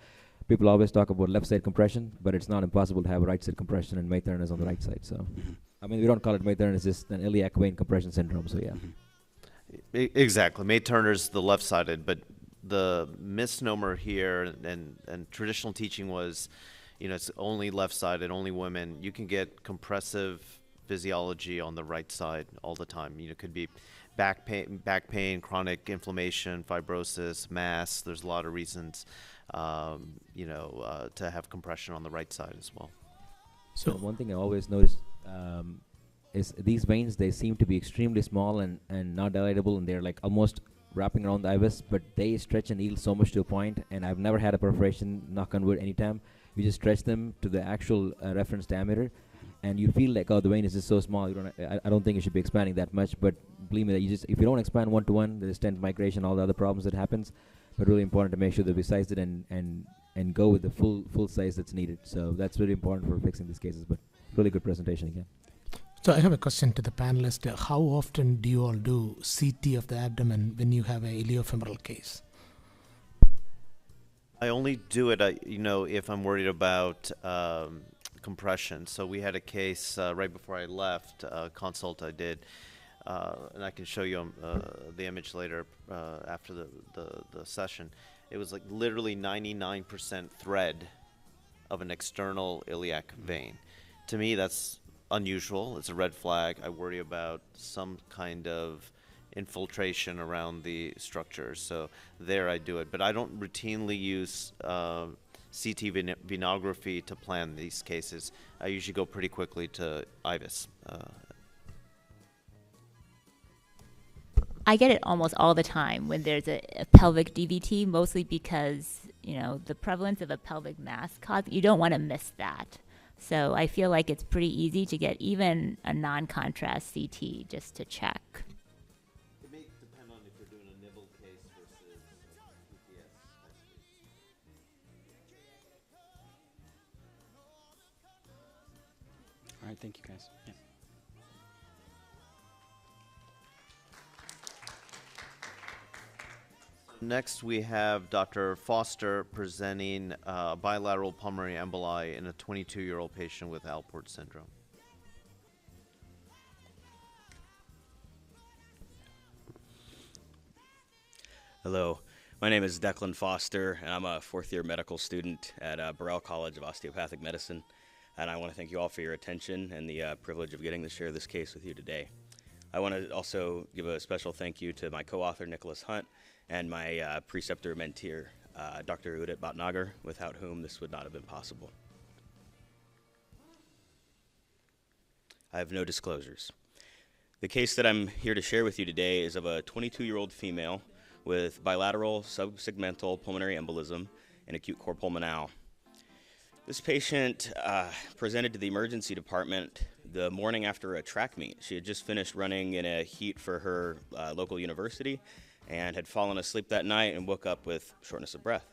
People always talk about left side compression, but it's not impossible to have right side compression, and Mythernis on the right side. So, I mean, we don't call it Mythernis, it's just an iliac vein compression syndrome. So, yeah. Exactly. May-Turner's the left-sided, but the misnomer here and traditional teaching was, you know, it's only left-sided, only women. You can get compressive physiology on the right side all the time. You know, it could be back pain, chronic inflammation, fibrosis, mass. There's a lot of reasons, you know, to have compression on the right side as well. So one thing I always noticed is these veins, they seem to be extremely small and not dilatable, and they're like almost wrapping around the IVUS, but they stretch and heal so much to a point, and I've never had a perforation, knock on wood, anytime. You just stretch them to the actual reference diameter, and you feel like, oh, the vein is just so small. You don't. I don't think you should be expanding that much, but believe me, that if you don't expand one-to-one, there's stent migration, all the other problems that happens, but really important to make sure that we size it and go with the full size that's needed. So that's really important for fixing these cases, but really good presentation again. So I have a question to the panelists. How often do you all do CT of the abdomen when you have a iliofemoral case? I only do it, if I'm worried about compression. So we had a case right before I left, consult I did, and I can show you the image later after the session. It was like literally 99% thread of an external iliac vein. To me, that's unusual. It's a red flag. I worry about some kind of infiltration around the structure. So there I do it. But I don't routinely use CT venography to plan these cases. I usually go pretty quickly to IVUS. I get it almost all the time when there's a pelvic DVT, mostly because, the prevalence of a pelvic mass you don't want to miss that. So I feel like it's pretty easy to get even a non-contrast CT just to check. It may depend on if you're doing a nibble case versus PPS. All right, thank you guys. Yeah. Next, we have Dr. Foster presenting bilateral pulmonary emboli in a 22-year-old patient with Alport syndrome. Hello, my name is Declan Foster, and I'm a fourth-year medical student at Burrell College of Osteopathic Medicine. And I want to thank you all for your attention and the privilege of getting to share this case with you today. I want to also give a special thank you to my co-author, Nicholas Hunt, and my preceptor mentee, Dr. Udit Bhatnagar, without whom this would not have been possible. I have no disclosures. The case that I'm here to share with you today is of a 22-year-old female with bilateral subsegmental pulmonary embolism and acute cor pulmonale. This patient presented to the emergency department the morning after a track meet. She had just finished running in a heat for her local university and had fallen asleep that night and woke up with shortness of breath.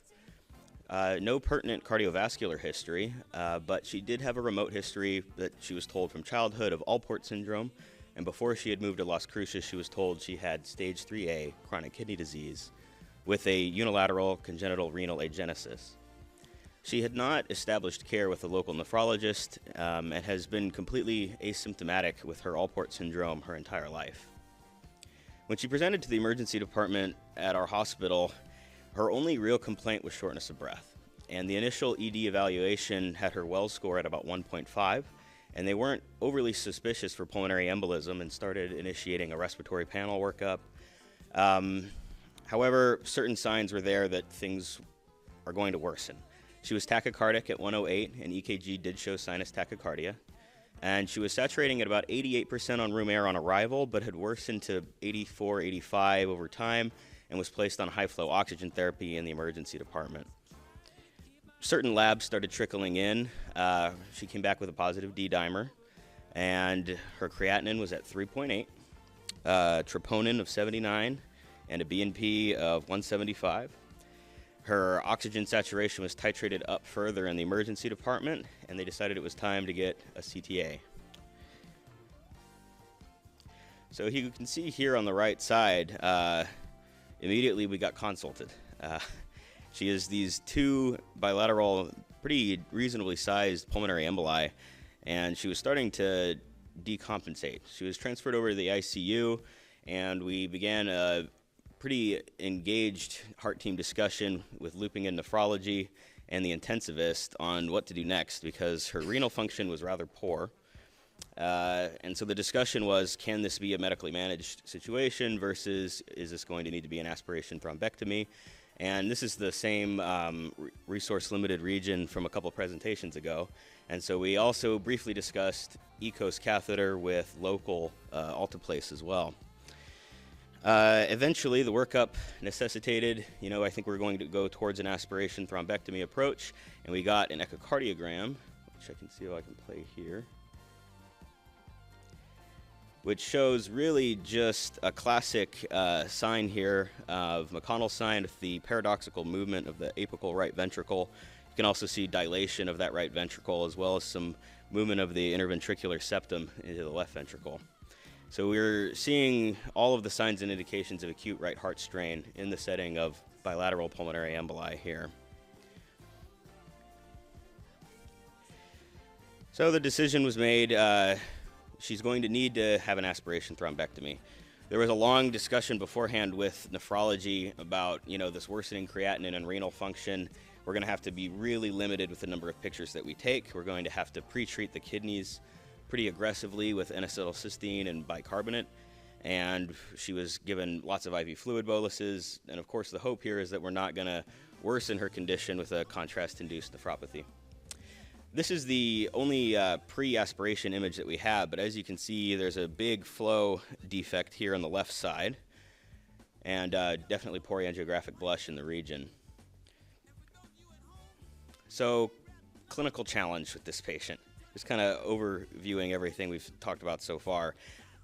No pertinent cardiovascular history, but she did have a remote history that she was told from childhood of Alport syndrome, and before she had moved to Las Cruces, she was told she had stage 3A chronic kidney disease with a unilateral congenital renal agenesis. She had not established care with a local nephrologist and has been completely asymptomatic with her Alport syndrome her entire life. When she presented to the emergency department at our hospital, her only real complaint was shortness of breath. And the initial ED evaluation had her Wells score at about 1.5, and they weren't overly suspicious for pulmonary embolism and started initiating a respiratory panel workup. However, certain signs were there that things are going to worsen. She was tachycardic at 108, and EKG did show sinus tachycardia. And she was saturating at about 88% on room air on arrival, but had worsened to 84, 85 over time, and was placed on high-flow oxygen therapy in the emergency department. Certain labs started trickling in. She came back with a positive D-dimer, and her creatinine was at 3.8, troponin of 79, and a BNP of 175. Her oxygen saturation was titrated up further in the emergency department, and they decided it was time to get a CTA. So you can see here on the right side, immediately we got consulted. She has these two bilateral, pretty reasonably sized pulmonary emboli, and she was starting to decompensate. She was transferred over to the ICU, and we began a pretty engaged heart team discussion with looping in nephrology and the intensivist on what to do next because her renal function was rather poor. And so the discussion was, can this be a medically managed situation versus is this going to need to be an aspiration thrombectomy? And this is the same resource-limited region from a couple presentations ago. And so we also briefly discussed EKOS catheter with local alteplase as well. Eventually, the workup necessitated, I think we're going to go towards an aspiration thrombectomy approach, and we got an echocardiogram, which I can see if I can play here, which shows really just a classic sign here of McConnell's sign with the paradoxical movement of the apical right ventricle. You can also see dilation of that right ventricle as well as some movement of the interventricular septum into the left ventricle. So we're seeing all of the signs and indications of acute right heart strain in the setting of bilateral pulmonary emboli here. So the decision was made, she's going to need to have an aspiration thrombectomy. There was a long discussion beforehand with nephrology about, this worsening creatinine and renal function. We're going to have to be really limited with the number of pictures that we take. We're going to have to pre-treat the kidneys pretty aggressively with N-acetylcysteine and bicarbonate. And she was given lots of IV fluid boluses. And of course, the hope here is that we're not going to worsen her condition with a contrast-induced nephropathy. This is the only pre-aspiration image that we have, but as you can see, there's a big flow defect here on the left side, and definitely poor angiographic blush in the region. So, clinical challenge with this patient. Just kind of overviewing everything we've talked about so far.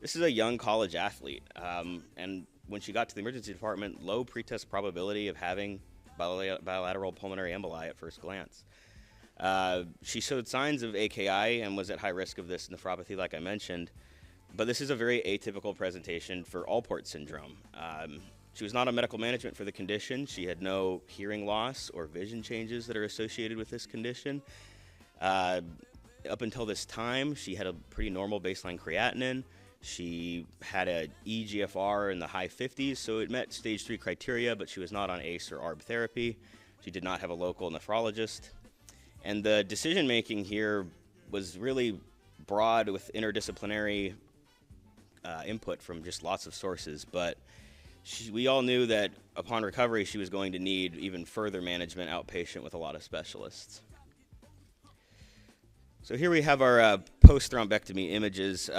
This is a young college athlete, and when she got to the emergency department, low pretest probability of having bilateral pulmonary emboli at first glance. She showed signs of AKI and was at high risk of this nephropathy, like I mentioned, but this is a very atypical presentation for Alport syndrome. She was not on medical management for the condition. She had no hearing loss or vision changes that are associated with this condition. Up until this time, she had a pretty normal baseline creatinine. She had an eGFR in the high 50s, so it met stage 3 criteria, but she was not on ACE or ARB therapy. She did not have a local nephrologist. And the decision-making here was really broad with interdisciplinary input from just lots of sources, but we all knew that upon recovery she was going to need even further management outpatient with a lot of specialists. So here we have our post-thrombectomy images.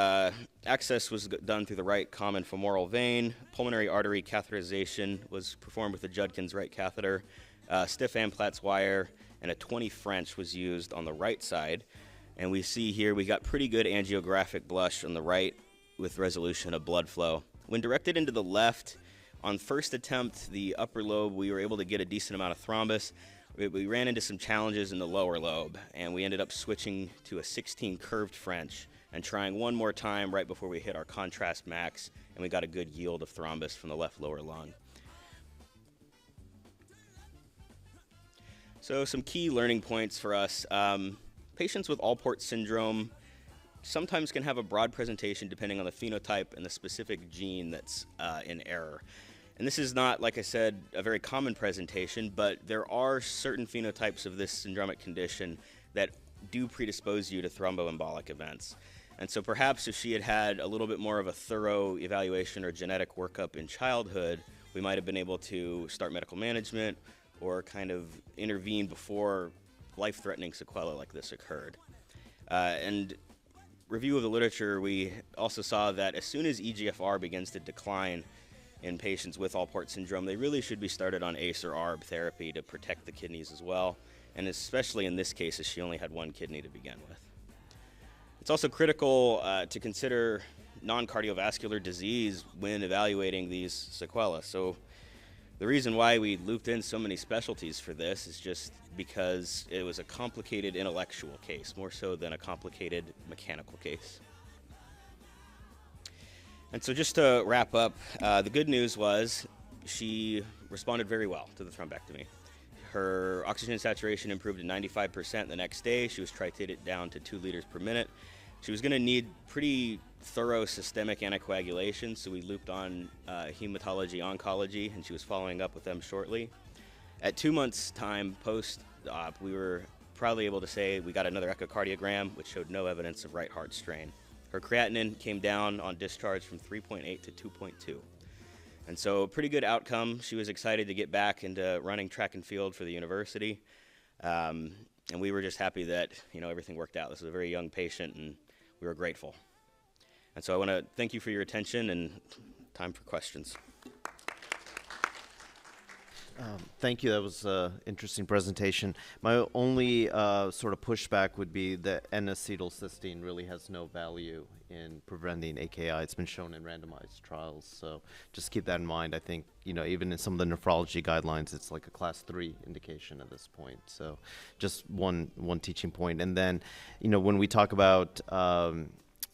Access was done through the right common femoral vein. Pulmonary artery catheterization was performed with the Judkins right catheter. Stiff Amplatz wire and a 20 French was used on the right side. And we see here we got pretty good angiographic blush on the right with resolution of blood flow. When directed into the left, on first attempt, the upper lobe, we were able to get a decent amount of thrombus. We ran into some challenges in the lower lobe, and we ended up switching to a 16 curved French and trying one more time right before we hit our contrast max, and we got a good yield of thrombus from the left lower lung. So some key learning points for us. Patients with Alport syndrome sometimes can have a broad presentation depending on the phenotype and the specific gene that's in error. And this is not, like I said, a very common presentation, but there are certain phenotypes of this syndromic condition that do predispose you to thromboembolic events. And so perhaps if she had had a little bit more of a thorough evaluation or genetic workup in childhood, we might have been able to start medical management or kind of intervene before life-threatening sequelae like this occurred. And review of the literature, we also saw that as soon as eGFR begins to decline in patients with Alport syndrome, they really should be started on ACE or ARB therapy to protect the kidneys as well, and especially in this case as she only had one kidney to begin with. It's also critical to consider non-cardiovascular disease when evaluating these sequelae. So the reason why we looped in so many specialties for this is just because it was a complicated intellectual case, more so than a complicated mechanical case. And so just to wrap up, the good news was she responded very well to the thrombectomy. Her oxygen saturation improved to 95% the next day. She was titrated down to 2 liters per minute. She was going to need pretty thorough systemic anticoagulation, so we looped on hematology oncology, and she was following up with them shortly. At 2 months' time post-op, we were proudly able to say we got another echocardiogram, which showed no evidence of right heart strain. Her creatinine came down on discharge from 3.8 to 2.2. And so pretty good outcome. She was excited to get back into running track and field for the university. And we were just happy that, everything worked out. This was a very young patient, and we were grateful. And so I want to thank you for your attention, and time for questions. Thank you. That was an interesting presentation. My only sort of pushback would be that N-acetylcysteine really has no value in preventing AKI. It's been shown in randomized trials, so just keep that in mind. I think, even in some of the nephrology guidelines, it's like a class 3 indication at this point. So just one teaching point. And then, when we talk about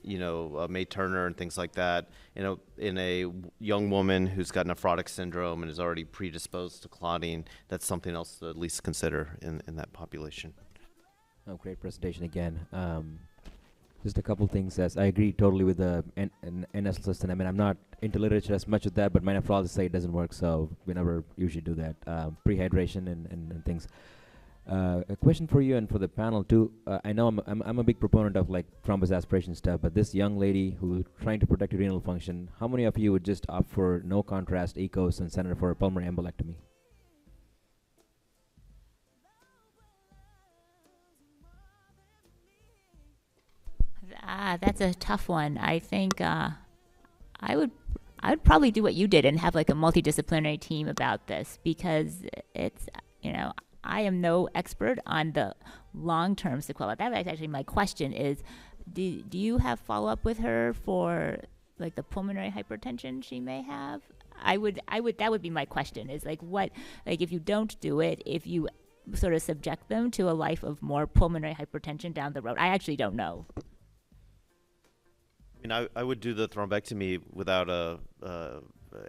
May Turner and things like that, in a young woman who's got nephrotic syndrome and is already predisposed to clotting, that's something else to at least consider in that population. Oh, great presentation again. Just a couple things. As I agree totally with the NS system. I mean, I'm not into literature as much with that, but my nephrologists say it doesn't work, so we never usually do that. Prehydration and things. A question for you and for the panel too. I know I'm a big proponent of like thrombus aspiration stuff, but this young lady who's trying to protect her renal function, how many of you would just opt for no contrast EKOS and send her for a pulmonary embolectomy? That's a tough one. I think I would probably do what you did and have like a multidisciplinary team about this, because it's, I am no expert on the long-term sequelae. That was actually my question is, do you have follow-up with her for like the pulmonary hypertension she may have? That would be my question, is like what, like if you don't do it, if you sort of subject them to a life of more pulmonary hypertension down the road. I actually don't know. I mean, I would do the thrombectomy without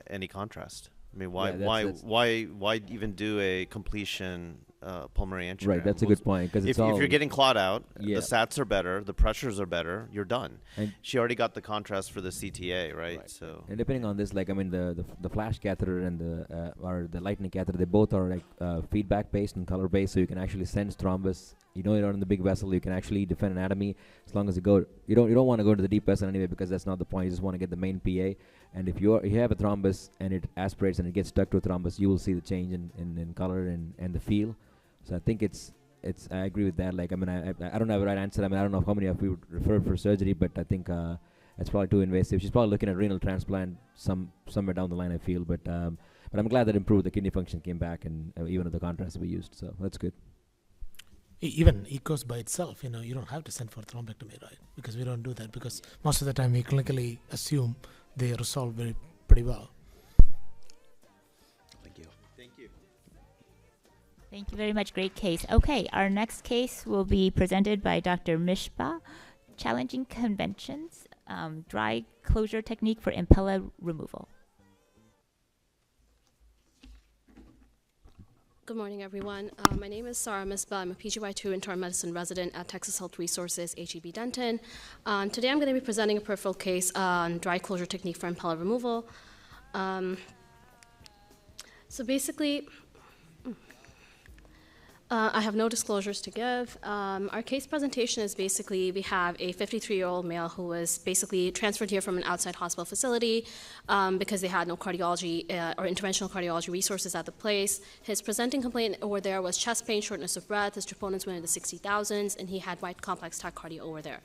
any contrast. I mean, why even do a completion pulmonary angiogram? Right, that's a good point. Because if you're getting clot out, the sats are better, the pressures are better, you're done. And she already got the contrast for the CTA, right? So, and depending on this, like I mean, the flash catheter and the lightning catheter, they both are like feedback based and color based, so you can actually sense thrombus. You know, you're on the big vessel. You can actually defend anatomy as long as you go. You don't want to go into the deep vessel anyway, because that's not the point. You just want to get the main PA. And if you have a thrombus and it aspirates and it gets stuck to a thrombus, you will see the change in color and the feel. So I think it's. I agree with that. Like I mean, I don't have the right answer. I mean, I don't know how many of you would refer for surgery, but I think it's probably too invasive. She's probably looking at renal transplant somewhere down the line, I feel. But I'm glad that improved. The kidney function came back, and even with the contrast we used. So that's good. Even EKOS by itself, you don't have to send for thrombectomy, right? Because we don't do that, because most of the time we clinically assume they resolve pretty well. Thank you. Thank you. Thank you very much. Great case. Okay, our next case will be presented by Dr. Misbah, Challenging Conventions, Dry Closure Technique for Impella Removal. Good morning, everyone. My name is Sarah Misbah. I'm a PGY2 internal medicine resident at Texas Health Resources, HEB Denton. Today I'm going to be presenting a peripheral case on dry closure technique for impella removal. So basically, I have no disclosures to give. Our case presentation is basically, we have a 53-year-old male who was basically transferred here from an outside hospital facility because they had no cardiology or interventional cardiology resources at the place. His presenting complaint over there was chest pain, shortness of breath. His troponins went into the 60,000s, and he had wide complex tachycardia over there.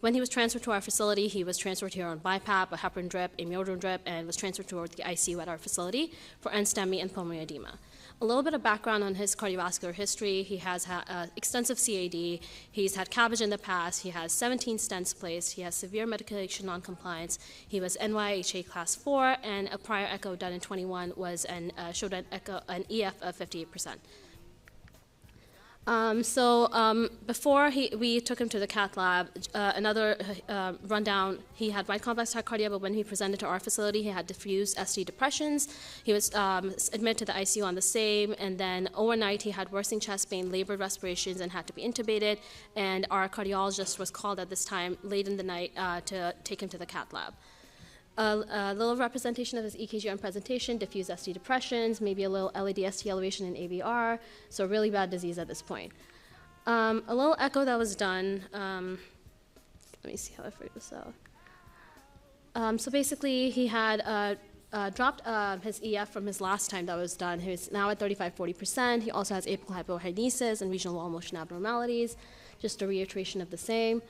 When he was transferred to our facility, he was transferred here on BiPAP, a heparin drip, a amiodarone drip, and was transferred to the ICU at our facility for NSTEMI and pulmonary edema. A little bit of background on his cardiovascular history. He has had extensive CAD. He's had CABG in the past. He has 17 stents placed. He has severe medication noncompliance. He was NYHA class 4, and a prior echo done in 21 was showed an EF of 58%. Before we took him to the cath lab, another rundown, he had wide complex tachycardia, but when he presented to our facility, he had diffuse ST depressions. He was admitted to the ICU on the same, and then overnight he had worsening chest pain, labored respirations, and had to be intubated, and our cardiologist was called at this time late in the night to take him to the cath lab. A little representation of his EKG on presentation, diffuse ST depressions, maybe a little LAD-ST elevation in AVR, so really bad disease at this point. A little echo that was done, let me see how I figure this out. So basically he had dropped his EF from his last time that was done. He was now at 35-40%. He also has apical hypohydnesis and regional wall motion abnormalities, just a reiteration of the same.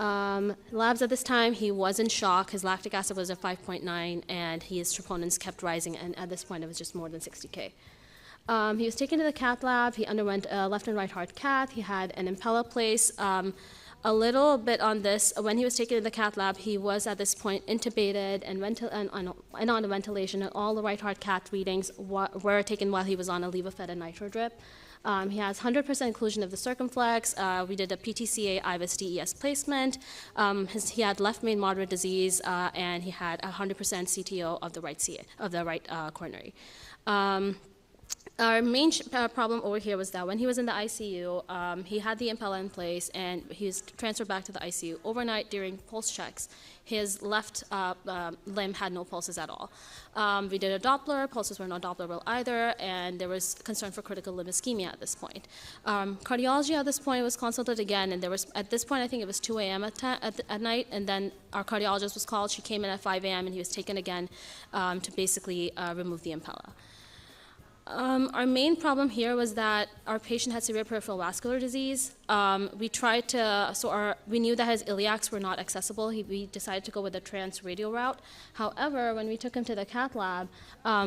Labs at this time, he was in shock. His lactic acid was at 5.9, and his troponins kept rising, and at this point, it was just more than 60K. He was taken to the cath lab. He underwent a left and right heart cath. He had an Impella placed. A little bit on this, when he was taken to the cath lab, he was at this point intubated and on a ventilation, and all the right heart cath readings were taken while he was on a levofed and nitro drip. He has 100% inclusion of the circumflex. We did a PTCA IVUS DES placement. He had left main moderate disease, and he had 100% CTO of the right coronary. Our main problem over here was that when he was in the ICU, he had the Impella in place, and he was transferred back to the ICU. Overnight, during pulse checks, his left limb had no pulses at all. We did a Doppler, pulses were not Dopplerable either, and there was concern for critical limb ischemia at this point. Cardiology at this point was consulted again, and there was, at this point, I think it was 2 a.m. at night, and then our cardiologist was called. She came in at 5 a.m., and he was taken again to basically remove the Impella. Our main problem here was that our patient had severe peripheral vascular disease. We tried to, we knew that his iliacs were not accessible. We decided to go with a transradial route. However, when we took him to the cath lab,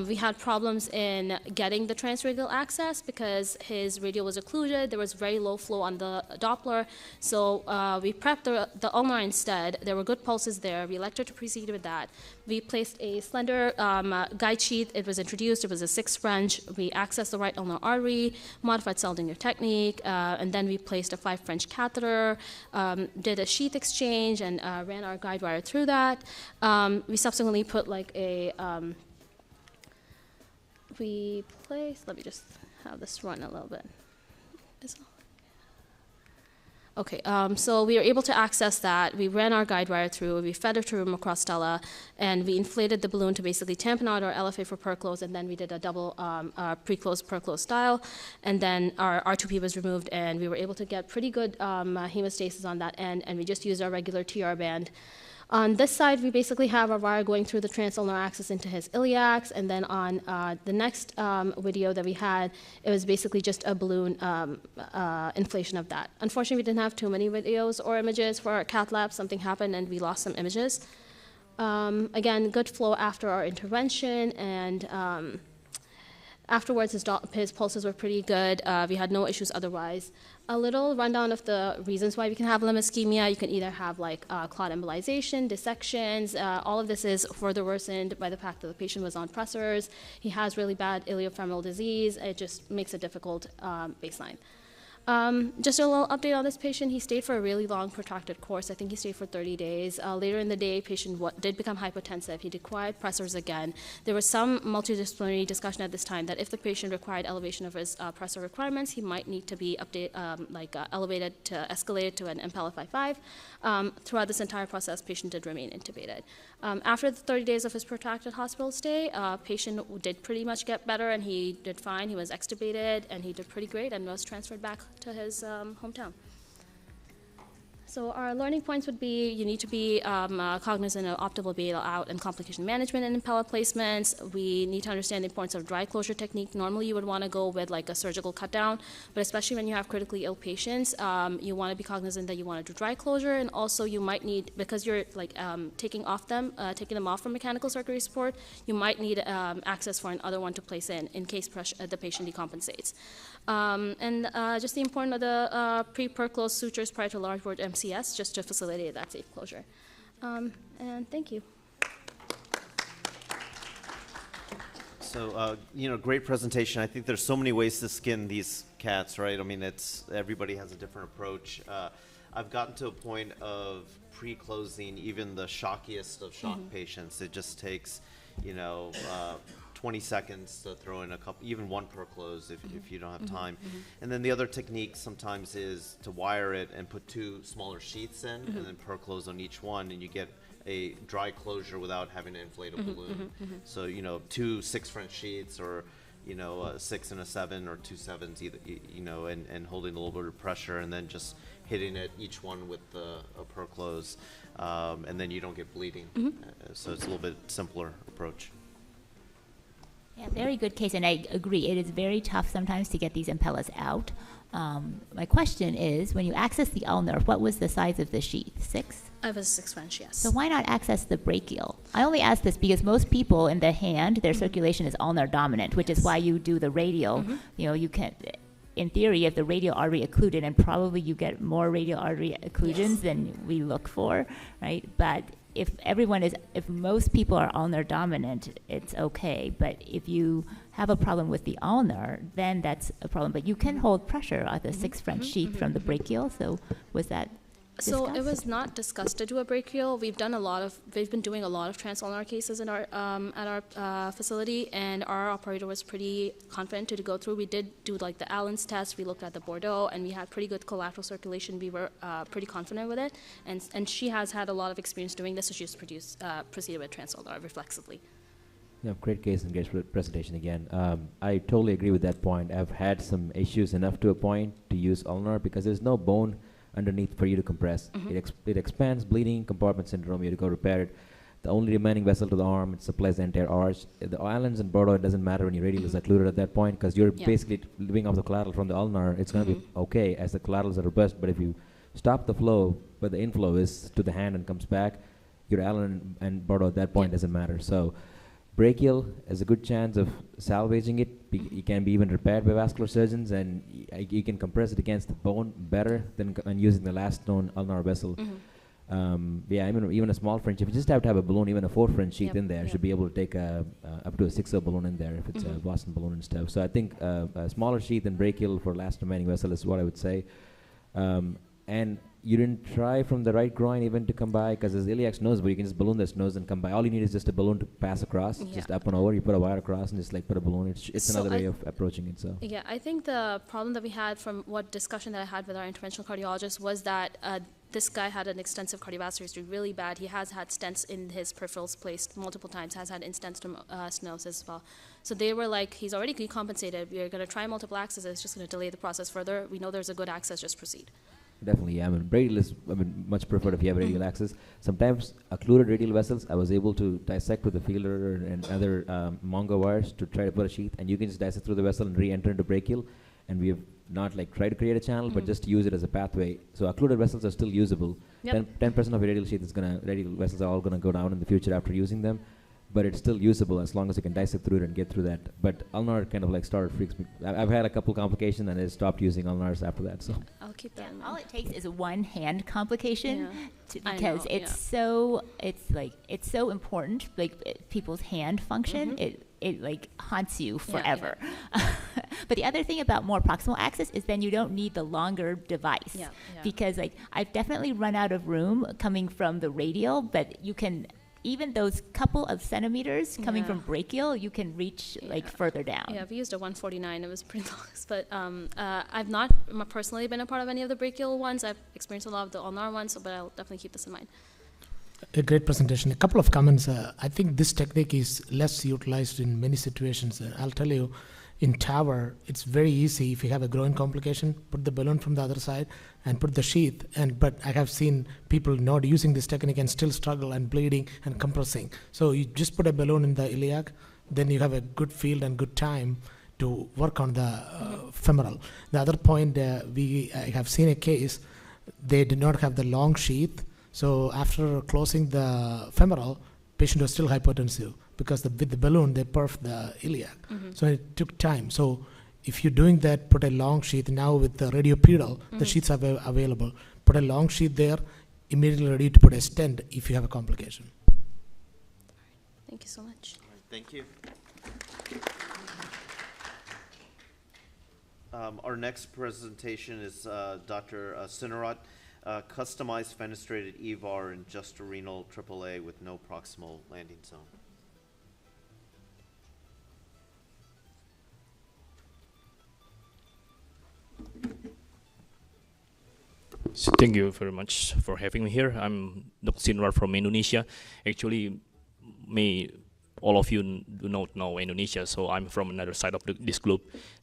we had problems in getting the transradial access because his radial was occluded. There was very low flow on the Doppler. So we prepped the ulnar instead. There were good pulses there. We elected to proceed with that. We placed a slender guide sheath. It was introduced. It was a 6 French. We accessed the right ulnar artery, modified Seldinger technique, and then we placed a 5 French catheter, did a sheath exchange, and ran our guide wire through that. We subsequently put like a, let me just have this run a little bit. Okay, so we were able to access that. We ran our guide wire through, we fed it to room across Stella, and we inflated the balloon to basically tampen out our LFA for perclose, and then we did a double pre-close, perclose style, and then our R2P was removed, and we were able to get pretty good hemostasis on that end, and we just used our regular TR band. On this side, we basically have our wire going through the transulnar axis into his iliacs, and then on the next video that we had, it was basically just a balloon inflation of that. Unfortunately, we didn't have too many videos or images for our cath lab. Something happened, and we lost some images. Again, good flow after our intervention, and afterwards, his pulses were pretty good. We had no issues otherwise. A little rundown of the reasons why we can have limb ischemia. You can either have like clot embolization, dissections. All of this is further worsened by the fact that the patient was on pressors. He has really bad iliofemoral disease. It just makes a difficult baseline. Just a little update on this patient. He stayed for a really long, protracted course. I think he stayed for 30 days. Later in the day, patient did become hypotensive. He required pressors again. There was some multidisciplinary discussion at this time that if the patient required elevation of his pressor requirements, he might need to be elevated to escalated to an Impella 5.5. Throughout this entire process, patient did remain intubated. After the 30 days of his protracted hospital stay, patient did pretty much get better, and he did fine. He was extubated, and he did pretty great, and was transferred back to his hometown. So our learning points would be you need to be cognizant of optimal bailout and complication management in Impella placements. We need to understand the importance of dry closure technique. Normally you would want to go with like a surgical cut down, but especially when you have critically ill patients, you want to be cognizant that you want to do dry closure, and also you might need, because you're like taking them off from mechanical circulatory support, you might need access for another one to place in case the patient decompensates. And just the importance of the pre-perclose sutures prior to large bore MCS, just to facilitate that safe closure. And thank you. So, great presentation. I think there's so many ways to skin these cats, right? I mean, everybody has a different approach. I've gotten to a point of pre-closing even the shockiest of shock patients. It just takes, 20 seconds to throw in a couple, even one perclose if you don't have time. And then the other technique sometimes is to wire it and put 2 smaller sheaths in, and then perclose on each one, and you get a dry closure without having to inflate a balloon. So, 2 6 French sheaths, or a 6 and a 7, or 2 7s, either, and holding a little bit of pressure, and then just hitting it each one with a perclose, and then you don't get bleeding. So it's a little bit simpler approach. Yeah, very good case, and I agree. It is very tough sometimes to get these Impellas out. My question is, when you access the ulnar, what was the size of the sheath? 6? It was 6 French, yes. So why not access the brachial? I only ask this because most people in the hand, their circulation is ulnar dominant, which is why you do the radial. You can, in theory, if the radial artery occluded, and probably you get more radial artery occlusions than we look for, right? But if most people are ulnar dominant, it's okay. But if you have a problem with the ulnar, then that's a problem. But you can hold pressure at the 6 French sheath from the brachial. So was that So it discussed? was not discussed to do a brachial. We've been doing a lot of transulnar cases in our at our facility, and our operator was pretty confident to go through. We did do like the Allen's test. We looked at the Bordeaux, and we had pretty good collateral circulation. We were pretty confident with it, and she has had a lot of experience doing this, so she's proceeded with transulnar reflexively. Yeah, great case and great presentation again. I totally agree with that point. I've had some issues enough to a point to use ulnar because there's no bone underneath for you to compress. It expands, bleeding, compartment syndrome, you have to go repair it. The only remaining vessel to the arm, it supplies the entire arch. The islands and Bordeaux, it doesn't matter when your radial is occluded at that point because you're basically living off the collateral from the ulnar. It's going to be okay as the collaterals are robust, but if you stop the flow, but the inflow is to the hand and comes back, your Allen and Bordeaux at that point doesn't matter. So brachial has a good chance of salvaging it. It can be even repaired by vascular surgeons, and you can compress it against the bone better than using the last known ulnar vessel. Yeah, I mean, even a small French, if you just have to have a balloon, even a 4 French sheath in there, should be able to take up to a 6 balloon in there if it's a Boston balloon and stuff. So I think a smaller sheath and brachial for last remaining vessel is what I would say. And you didn't try from the right groin even to come by, because there's iliac nose, but you can just balloon this nose and come by. All you need is just a balloon to pass across, just up and over. You put a wire across and just like put a balloon. It's so another way of approaching it. So yeah, I think the problem that we had from what discussion that I had with our interventional cardiologist was that this guy had an extensive cardiovascular history, really bad. He has had stents in his peripherals placed multiple times, has had in-stent stenosis as well. So they were like, he's already decompensated. We're going to try multiple accesses. It's just going to delay the process further. We know there's a good access, just proceed. definitely, yeah. I mean, radial is much preferred if you have radial access. Sometimes occluded radial vessels, I was able to dissect with a feeler and other Mongo wires to try to put a sheath, and you can just dissect through the vessel and re-enter into brachial. And we have not like tried to create a channel, but just use it as a pathway. So occluded vessels are still usable. 10% of your radial sheath is radial vessels are all gonna go down in the future after using them, but it's still usable as long as you can dissect through it and get through that. But ulnar kind of like started freaks me. I've had a couple complications and I stopped using ulnars after that. So I'll keep that in mind. All it takes is one hand complication because it's so important, like people's hand function. It like haunts you forever. But the other thing about more proximal access is then you don't need the longer device because like I've definitely run out of room coming from the radial, but you can, even those couple of centimeters coming from brachial, you can reach like further down. Yeah, we used a 149. It was pretty long, but I've not personally been a part of any of the brachial ones. I've experienced a lot of the ulnar ones, but I'll definitely keep this in mind. A great presentation. A couple of comments. I think this technique is less utilized in many situations. I'll tell you, in TAVR, it's very easy if you have a groin complication, put the balloon from the other side and put the sheath. But I have seen people not using this technique and still struggle and bleeding and compressing. So you just put a balloon in the iliac, then you have a good field and good time to work on the femoral. The other point, I have seen a case, they did not have the long sheath. So after closing the femoral, patient was still hypotensive because with the balloon, they perfed the iliac. So it took time. So if you're doing that, put a long sheath. Now with the radiopedal, the sheaths are available. Put a long sheath there, immediately ready to put a stent if you have a complication. Thank you so much. All right, thank you. Our next presentation is Dr. Sinurat. Customized fenestrated EVAR and Juxtarenal AAA with no proximal landing zone. So thank you very much for having me here. I'm Dr. Sinurat from Indonesia. Actually, all of you do not know Indonesia, so I'm from another side of this globe,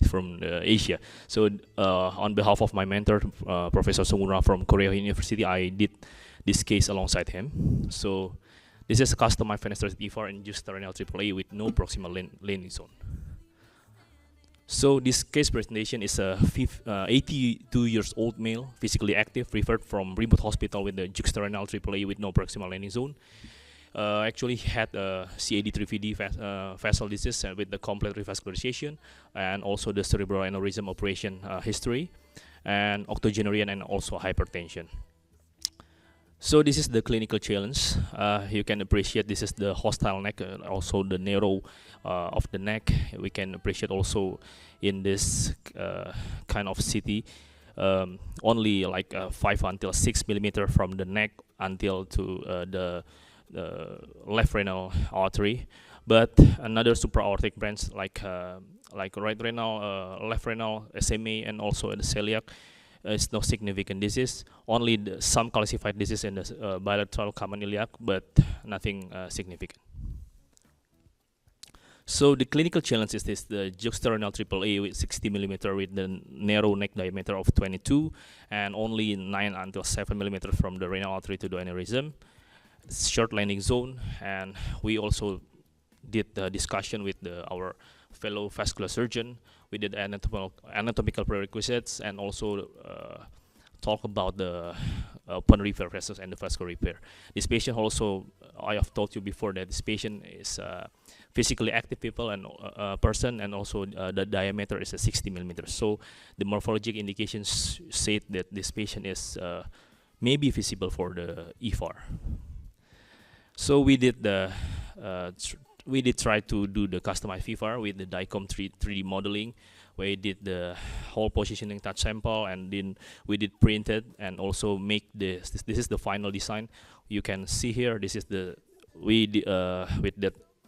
from Asia. So on behalf of my mentor, Professor Sungura from Korea University, I did this case alongside him. So this is a customized fenestrated EVAR and Juxtarenal AAA with no proximal landing zone. So this case presentation is a 82 years old male, physically active, referred from remote hospital with the Juxtarenal AAA with no proximal landing zone. Actually had a CAD3VD vessel disease with the complete revascularization and also the cerebral aneurysm operation history and octogenarian and also hypertension. So this is the clinical challenge. You can appreciate this is the hostile neck, also the narrow of the neck. We can appreciate also in this kind of CT only like 5 until 6 millimeter from the neck until to the left renal artery. But another supraaortic branch like right renal, left renal, SMA, and also the celiac is no significant disease. Only some calcified disease in the bilateral common iliac, but nothing significant. So the clinical challenge is this: the Juxtarenal AAA with 60 millimeter with the narrow neck diameter of 22 and only 9 until 7 millimeter from the renal artery to the aneurysm. Short landing zone, and we also did the discussion with our fellow vascular surgeon. We did anatomical prerequisites and also talk about the open repair versus endovascular repair. This patient also, I have told you before that this patient is physically active people and person, and also the diameter is a 60 millimeters. So the morphologic indications say that this patient is maybe feasible for the EVAR. So we did try to do the customized EVAR with the DICOM 3D modeling. We did the whole positioning touch sample, and then we did printed and also make this. This is the final design. You can see here. This is the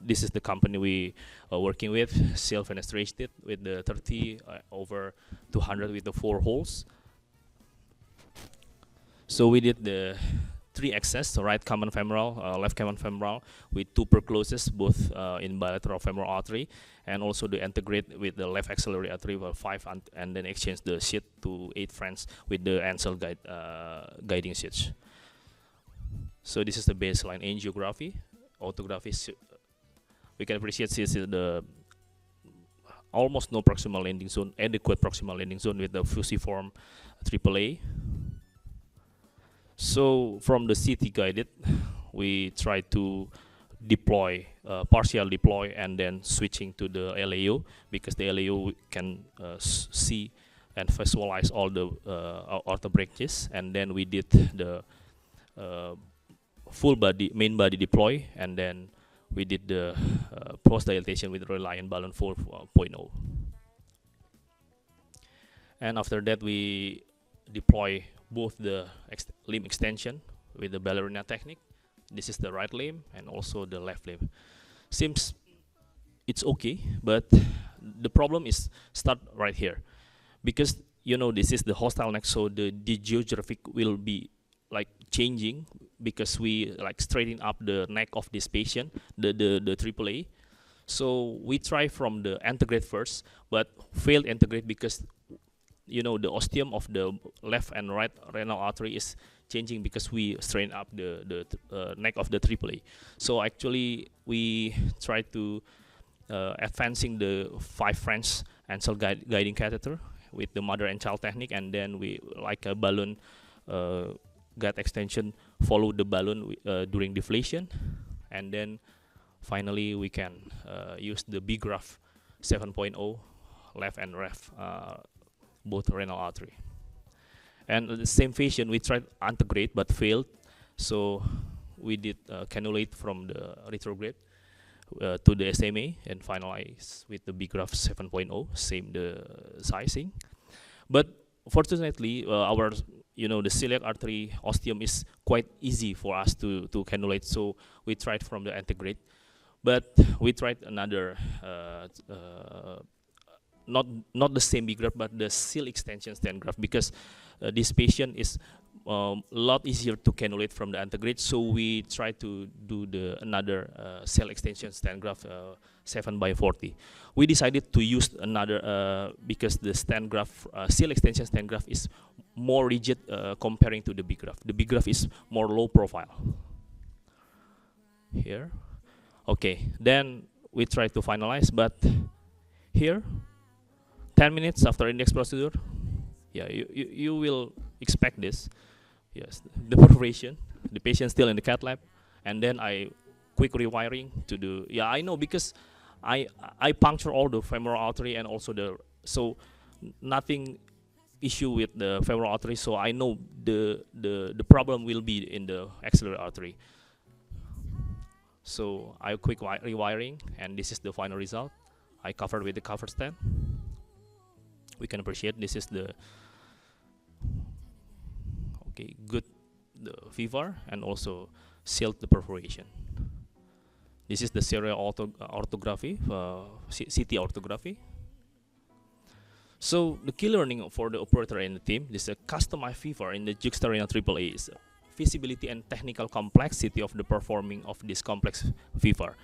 This is the company we are working with. Fenestrated with the 30 over 200 with the 4 holes. So we did the 3 access, so right common femoral, left common femoral, with 2 percloses, both in bilateral femoral artery, and also to integrate with the left axillary artery for 5, and then exchange the sheet to 8 friends with the ancel guiding sheets. So this is the baseline angiography, autography. We can appreciate this is the almost no proximal landing zone, adequate proximal landing zone with the fusiform AAA. So from the CT guided, we try to deploy, partial deploy, and then switching to the LAO, because the LAO can see and visualize all the aorta branches. And then we did the full body, main body deploy, and then we did the post dilatation with Reliant balloon 4.0. And after that, we deploy both the limb extension with the ballerina technique. This is the right limb and also the left limb. Seems it's okay, but the problem is start right here, because you know this is the hostile neck, so the geographic will be like changing, because we like straighten up the neck of this patient, the AAA. So we try from the integrate first, but failed integrate because you know the ostium of the left and right renal artery is changing because we strain up the neck of the AAA. So actually we try to advancing the 5 French ancel guiding catheter with the mother and child technique, and then we like a balloon gut extension, follow the balloon during deflation, and then finally we can use the B-graft 7.0 left and left both renal artery. And the same patient we tried integrate but failed, so we did cannulate from the retrograde to the SMA and finalize with the B-graft 7.0, same the sizing. But fortunately, our the celiac artery ostium is quite easy for us to cannulate, so we tried from the integrate. But we tried another not the same B-graft, but the seal extension stent graft, because this patient is a lot easier to cannulate from the integrate. So we try to do the another cell extension stent graft 7/40. We decided to use another because the stent graft seal extension stent graft is more rigid comparing to the B-graft. The B-graft is more low profile. Here, okay. Then we try to finalize, but here, 10 minutes after index procedure, yeah, you will expect this. Yes, the perforation, the patient still in the cath lab, and then I quick rewiring to do. Yeah, I know, because I puncture all the femoral artery and also so nothing issue with the femoral artery. So I know the problem will be in the axillary artery. So I quick rewiring, and this is the final result. I covered with the cover stent. We can appreciate this is the okay, good the fever and also sealed the perforation. This is the serial orthography, CT orthography. So the key learning for the operator and the team, this is a customized fever in the Juxtarenal AAA is feasibility and technical complexity of the performing of this complex fever.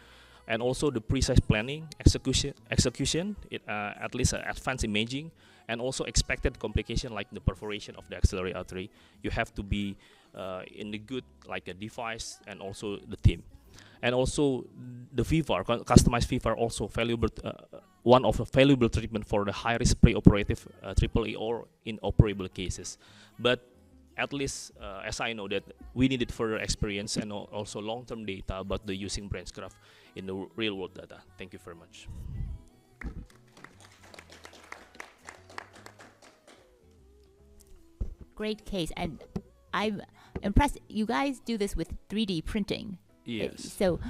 And also the precise planning, execution, at least advanced imaging, and also expected complication like the perforation of the axillary artery. You have to be in the good like a device and also the team. And also the fever, customized fever, also valuable, one of the valuable treatment for the high-risk pre-operative AAA or inoperable cases. But at least, as I know that we needed further experience and also long-term data about the using branch graft in the real-world data. Thank you very much. Great case, and I'm impressed. You guys do this with 3D printing. Yes. So,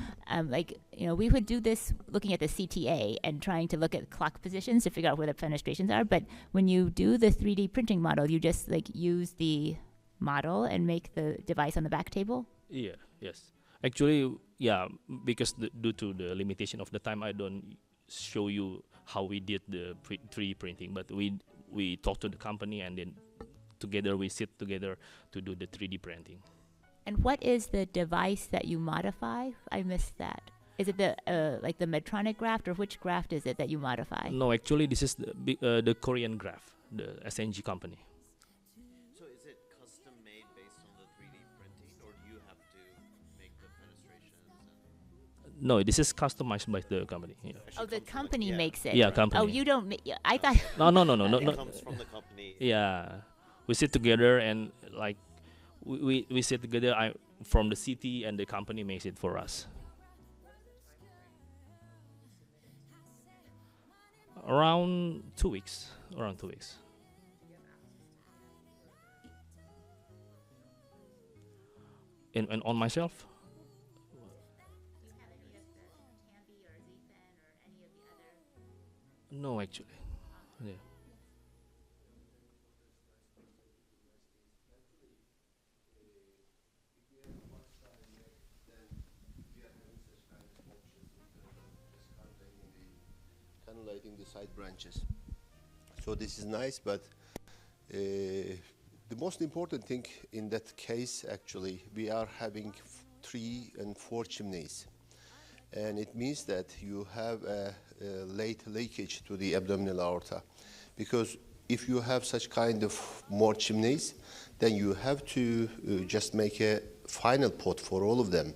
like, you know, we would do this looking at the CTA and trying to look at clock positions to figure out where the fenestrations are. But when you do the 3D printing model, you just like use the model and make the device on the back table? Yeah, yes. Actually, yeah, because due to the limitation of the time, I don't show you how we did the 3D printing. But we talk to the company and then together we sit together to do the 3D printing. And what is the device that you modify? I missed that. Is it the like the Medtronic graft, or which graft is it that you modify? No, actually, this is the Korean graft, the SNG company. So is it custom made based on the 3D printing, or do you have to make the fenestrations? No, this is customized by the company. Yeah. Oh, the company makes it. Yeah, company. Oh, you don't make. I thought. No. It comes from the company. Yeah, we sit together and like we sit together. From the city and the company makes it for us. Around 2 weeks. Around 2 weeks. And on myself? No, actually. Yeah. Cannulating the side branches. So this is nice, but the most important thing in that case, actually, we are having 3 and 4 chimneys. And it means that you have a late leakage to the abdominal aorta. Because if you have such kind of more chimneys, then you have to just make a final pot for all of them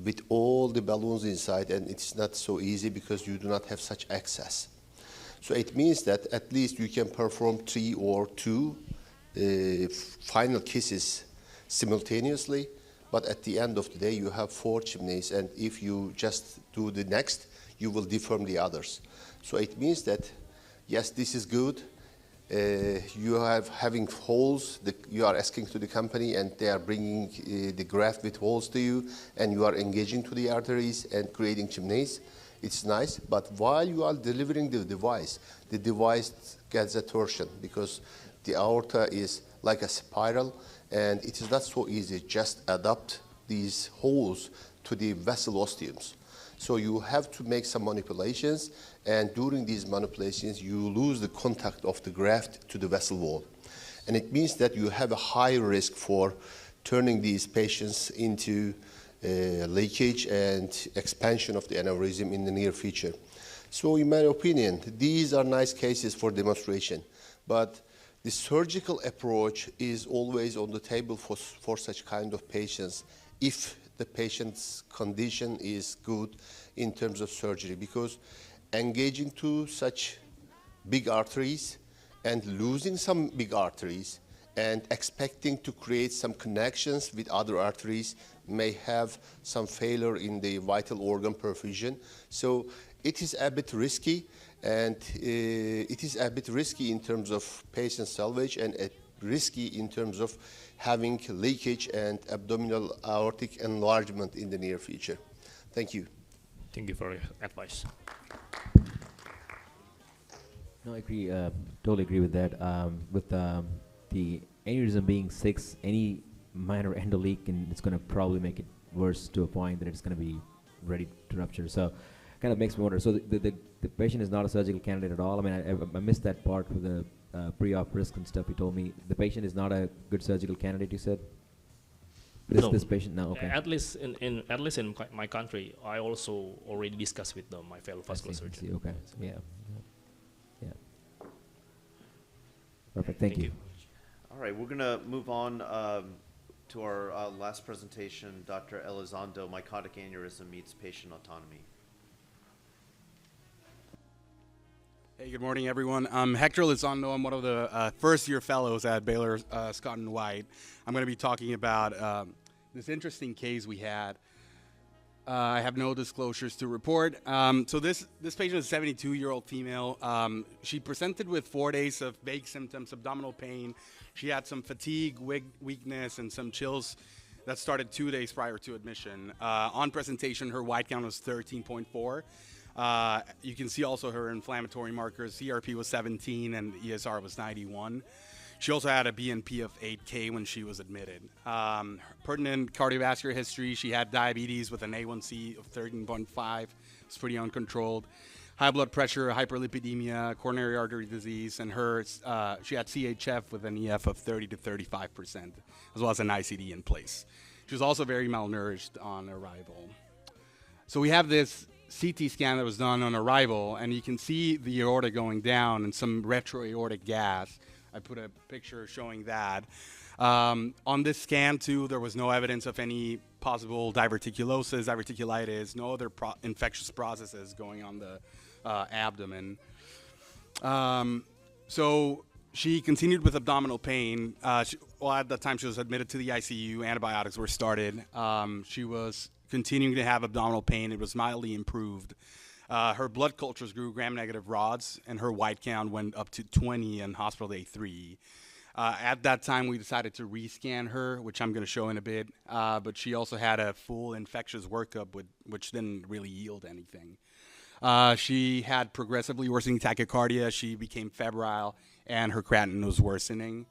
with all the balloons inside, and it's not so easy because you do not have such access. So it means that at least you can perform 3 or 2 final kisses simultaneously, but at the end of the day you have 4 chimneys, and if you just do the next, you will deform the others. So it means that, yes, this is good. You are having holes, you are asking to the company and they are bringing the graft with holes to you, and you are engaging to the arteries and creating chimneys. It's nice, but while you are delivering the device gets a torsion because the aorta is like a spiral, and it is not so easy just adapt these holes to the vessel osteums. So you have to make some manipulations, and during these manipulations, you lose the contact of the graft to the vessel wall. And it means that you have a high risk for turning these patients into leakage and expansion of the aneurysm in the near future. So in my opinion, these are nice cases for demonstration, but the surgical approach is always on the table for such kind of patients if the patient's condition is good in terms of surgery, because engaging to such big arteries and losing some big arteries and expecting to create some connections with other arteries may have some failure in the vital organ perfusion. So it is a bit risky, and it is a bit risky in terms of patient salvage and risky in terms of having leakage and abdominal aortic enlargement in the near future. Thank you. Thank you for your advice. No, I agree. Totally agree with that. With the aneurysm being 6, any minor endoleak, and it's going to probably make it worse to a point that it's going to be ready to rupture. So kind of makes me wonder. So the patient is not a surgical candidate at all. I mean, I missed that part with the pre-op risk and stuff. You told me the patient is not a good surgical candidate. You said this patient. No, okay. At least in my country, I also already discussed with my fellow vascular surgeon. See, okay. Yeah. Perfect. Thank you. All right, we're gonna move on to our last presentation. Dr. Elizondo, mycotic aneurysm meets patient autonomy. Hey, good morning, everyone. I'm Hector Elizondo. I'm one of the first-year fellows at Baylor Scott and White. I'm going to be talking about this interesting case we had. I have no disclosures to report. So this patient is a 72-year-old female. She presented with 4 days of vague symptoms, abdominal pain. She had some fatigue, weakness, and some chills that started 2 days prior to admission. On presentation, her white count was 13.4. You can see also her inflammatory markers. CRP was 17 and ESR was 91. She also had a BNP of 8K when she was admitted. Pertinent cardiovascular history, she had diabetes with an A1C of 13.5. It's pretty uncontrolled. High blood pressure, hyperlipidemia, coronary artery disease, and she had CHF with an EF of 30 to 35%, as well as an ICD in place. She was also very malnourished on arrival. So we have this CT scan that was done on arrival, and you can see the aorta going down and some retroaortic gas. I put a picture showing that. On this scan, too, there was no evidence of any possible diverticulosis, diverticulitis, no other infectious processes going on the abdomen. So she continued with abdominal pain. At that time, she was admitted to the ICU. Antibiotics were started. She was continuing to have abdominal pain. It was mildly improved. Her blood cultures grew gram-negative rods, and her white count went up to 20 in hospital day 3. At that time, we decided to rescan her, which I'm going to show in a bit, but she also had a full infectious workup, which didn't really yield anything. She had progressively worsening tachycardia. She became febrile, and her creatinine was worsening.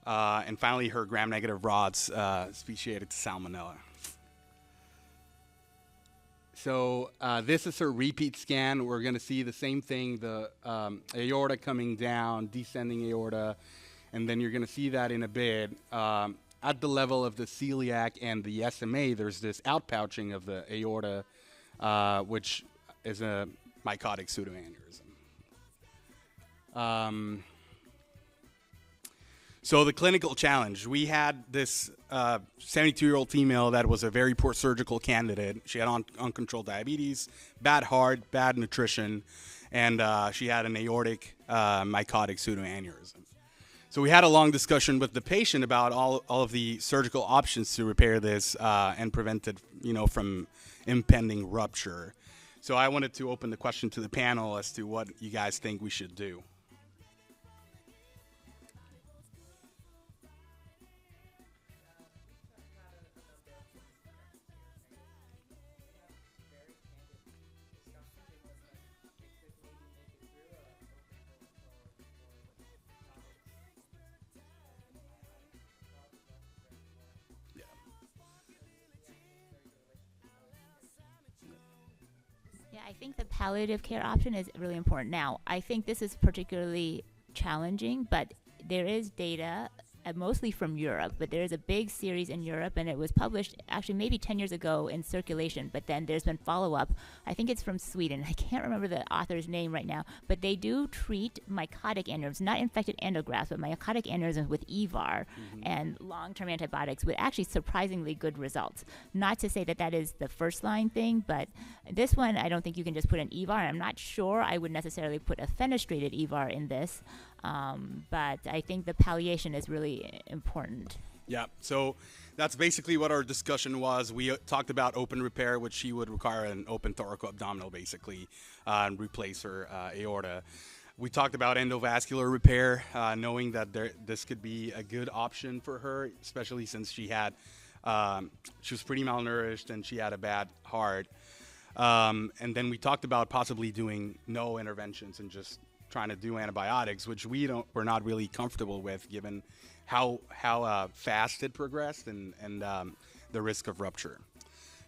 And finally, her gram-negative rods speciated to salmonella. So this is her repeat scan. We're going to see the same thing, the aorta coming down, descending aorta, and then you're going to see that in a bit. At the level of the celiac and the SMA, there's this outpouching of the aorta, which is a mycotic pseudoaneurysm. So the clinical challenge, we had this 72-year-old female that was a very poor surgical candidate. She had uncontrolled diabetes, bad heart, bad nutrition, and she had an aortic mycotic pseudoaneurysm. So we had a long discussion with the patient about all of the surgical options to repair this and prevent it, from impending rupture. So I wanted to open the question to the panel as to what you guys think we should do. I think the palliative care option is really important. Now, I think this is particularly challenging, but there is data, mostly from Europe, but there is a big series in Europe, and it was published actually maybe 10 years ago in Circulation, but then there's been follow-up. I think it's from Sweden. I can't remember the author's name right now, but they do treat mycotic aneurysms, not infected endografts, but mycotic aneurysms with EVAR and long-term antibiotics with actually surprisingly good results. Not to say that that is the first-line thing, but this one, I don't think you can just put an EVAR. I'm not sure I would necessarily put a fenestrated EVAR in this. But I think the palliation is really important. Yeah, so that's basically what our discussion was. We talked about open repair, which she would require an open thoracoabdominal, basically, and replace her aorta. We talked about endovascular repair, knowing that this could be a good option for her, especially since she was pretty malnourished and she had a bad heart. And then we talked about possibly doing no interventions and just trying to do antibiotics, which we're not really comfortable with, given how fast it progressed and the risk of rupture.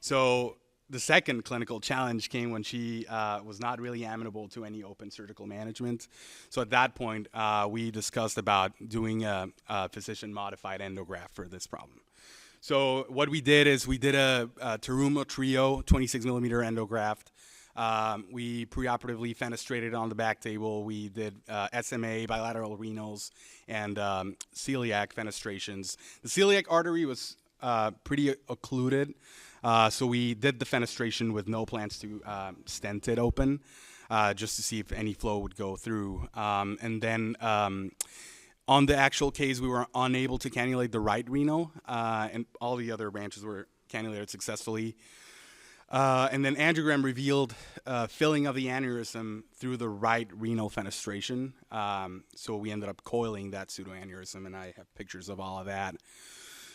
So the second clinical challenge came when she was not really amenable to any open surgical management. So at that point, we discussed about doing a physician-modified endograft for this problem. So what we did is we did a Terumo Trio 26 millimeter endograft. We preoperatively fenestrated on the back table. We did SMA, bilateral renals, and celiac fenestrations. The celiac artery was pretty occluded, so we did the fenestration with no plans to stent it open, just to see if any flow would go through. And then on the actual case, we were unable to cannulate the right renal, and all the other branches were cannulated successfully. And then angiogram revealed filling of the aneurysm through the right renal fenestration. So we ended up coiling that pseudoaneurysm, and I have pictures of all of that.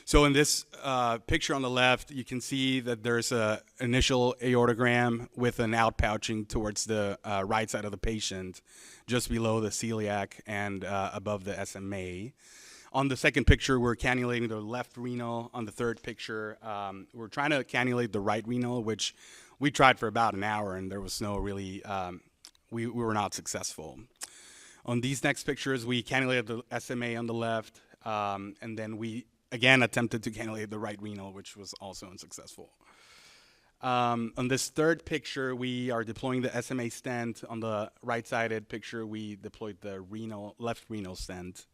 So in this picture on the left, you can see that there's an initial aortogram with an outpouching towards the right side of the patient, just below the celiac and above the SMA. On the second picture, we're cannulating the left renal. On the third picture, we're trying to cannulate the right renal, which we tried for about an hour, and there was no really, we were not successful. On these next pictures, we cannulated the SMA on the left, and then we again attempted to cannulate the right renal, which was also unsuccessful. On this third picture, we are deploying the SMA stent. On the right-sided picture, we deployed the left renal stent.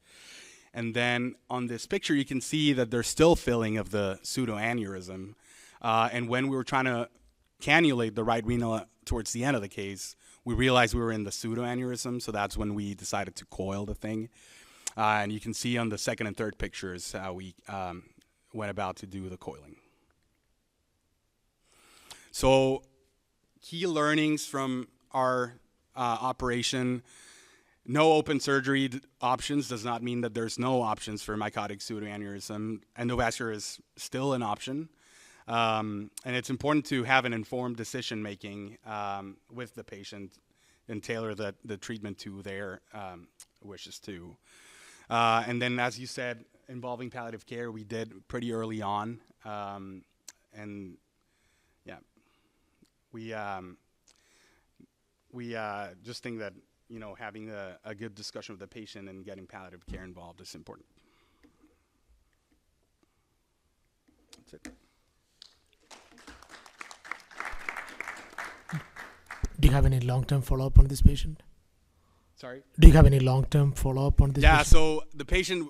And then on this picture, you can see that there's still filling of the pseudoaneurysm. And when we were trying to cannulate the right renal towards the end of the case, we realized we were in the pseudoaneurysm, so that's when we decided to coil the thing. And you can see on the second and third pictures how we went about to do the coiling. So key learnings from our operation: no open surgery options does not mean that there's no options for mycotic pseudoaneurysm. Endovascular is still an option. And it's important to have an informed decision-making with the patient and tailor the treatment to their wishes too. And then, as you said, involving palliative care, we did pretty early on. And yeah, we just think that, you know, having a good discussion with the patient and getting palliative care involved is important. That's it. Do you have any long-term follow-up on this patient? Sorry? Do you have any long-term follow-up on this patient? Yeah, so the patient,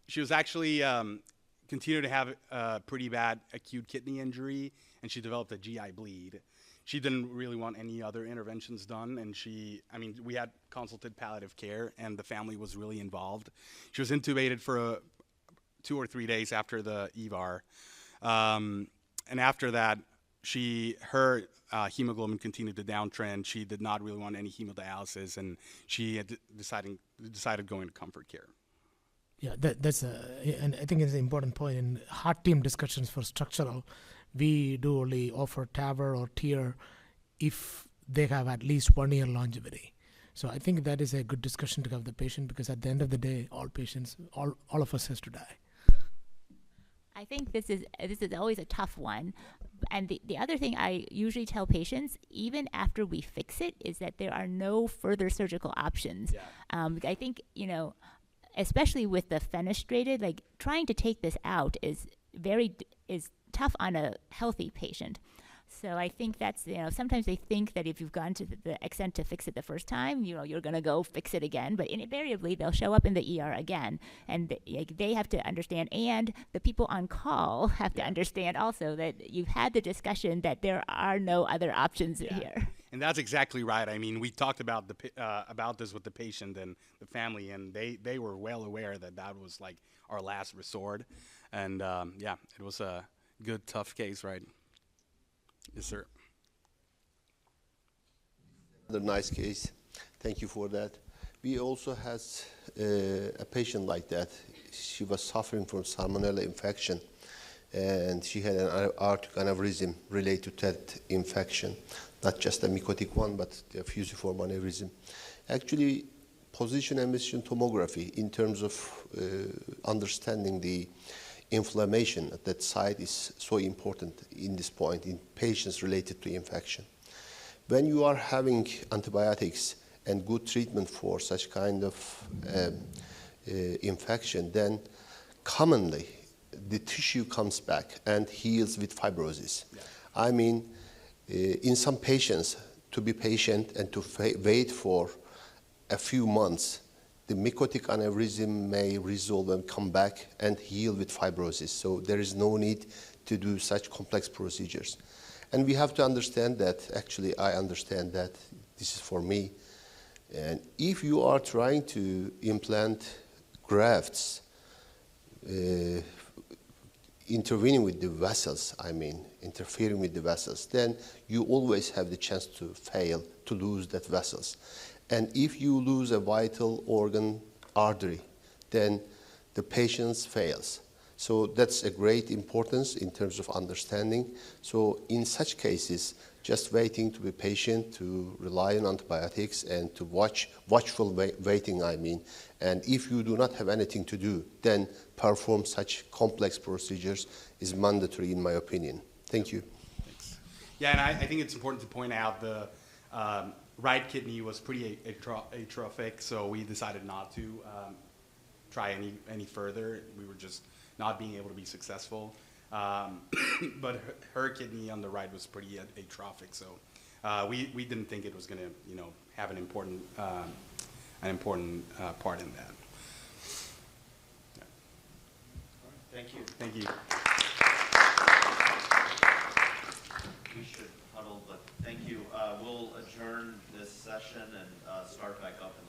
she was actually continued to have a pretty bad acute kidney injury, and she developed a GI bleed. She didn't really want any other interventions done, and we had consulted palliative care, and the family was really involved. She was intubated for 2 or 3 days after the EVAR. And after that, her hemoglobin continued to downtrend. She did not really want any hemodialysis, and she had decided going to comfort care. Yeah, and I think it's an important point. In heart team discussions for structural, we do only offer TAVR or TEER if they have at least 1 year longevity. So I think that is a good discussion to have with the patient, because at the end of the day, all patients, all of us has to die. I think this is always a tough one. And the other thing I usually tell patients, even after we fix it, is that there are no further surgical options. Yeah. I think, you know, especially with the fenestrated, like trying to take this out is tough on a healthy patient. So I think that's, you know, sometimes they think that if you've gone to the extent to fix it the first time, you know, you're going to go fix it again. But invariably, they'll show up in the ER again. And they have to understand, and the people on call have to understand also that you've had the discussion that there are no other options here. And that's exactly right. I mean, we talked about this with the patient and the family, and they were well aware that was like our last resort. And yeah, it was a good, tough case, right? Yes, sir. Another nice case. Thank you for that. We also had a patient like that. She was suffering from salmonella infection, and she had an aortic aneurysm related to that infection, not just a mycotic one, but a fusiform aneurysm. Actually, position emission tomography in terms of understanding the inflammation at that site is so important in this point in patients related to infection. When you are having antibiotics and good treatment for such kind of infection, then commonly the tissue comes back and heals with fibrosis. Yeah. I mean, in some patients, to be patient and to wait for a few months, the mycotic aneurysm may resolve and come back and heal with fibrosis. So there is no need to do such complex procedures. And we have to understand that, actually I understand that, this is for me. And if you are trying to implant grafts, intervening with the vessels, I mean, interfering with the vessels, then you always have the chance to fail, to lose that vessels. And if you lose a vital organ artery, then the patient fails. So that's a great importance in terms of understanding. So in such cases, just waiting to be patient, to rely on antibiotics and to watchful waiting, I mean. And if you do not have anything to do, then perform such complex procedures is mandatory in my opinion. Thank you. Thanks. Yeah, and I think it's important to point out the right kidney was pretty atrophic, so we decided not to try any further. We were just not being able to be successful. But her kidney on the right was pretty atrophic, so we didn't think it was going to, have an important part in that. Yeah. Thank you. Thank you. We should huddle, but thank you. We'll adjourn this session and start back up in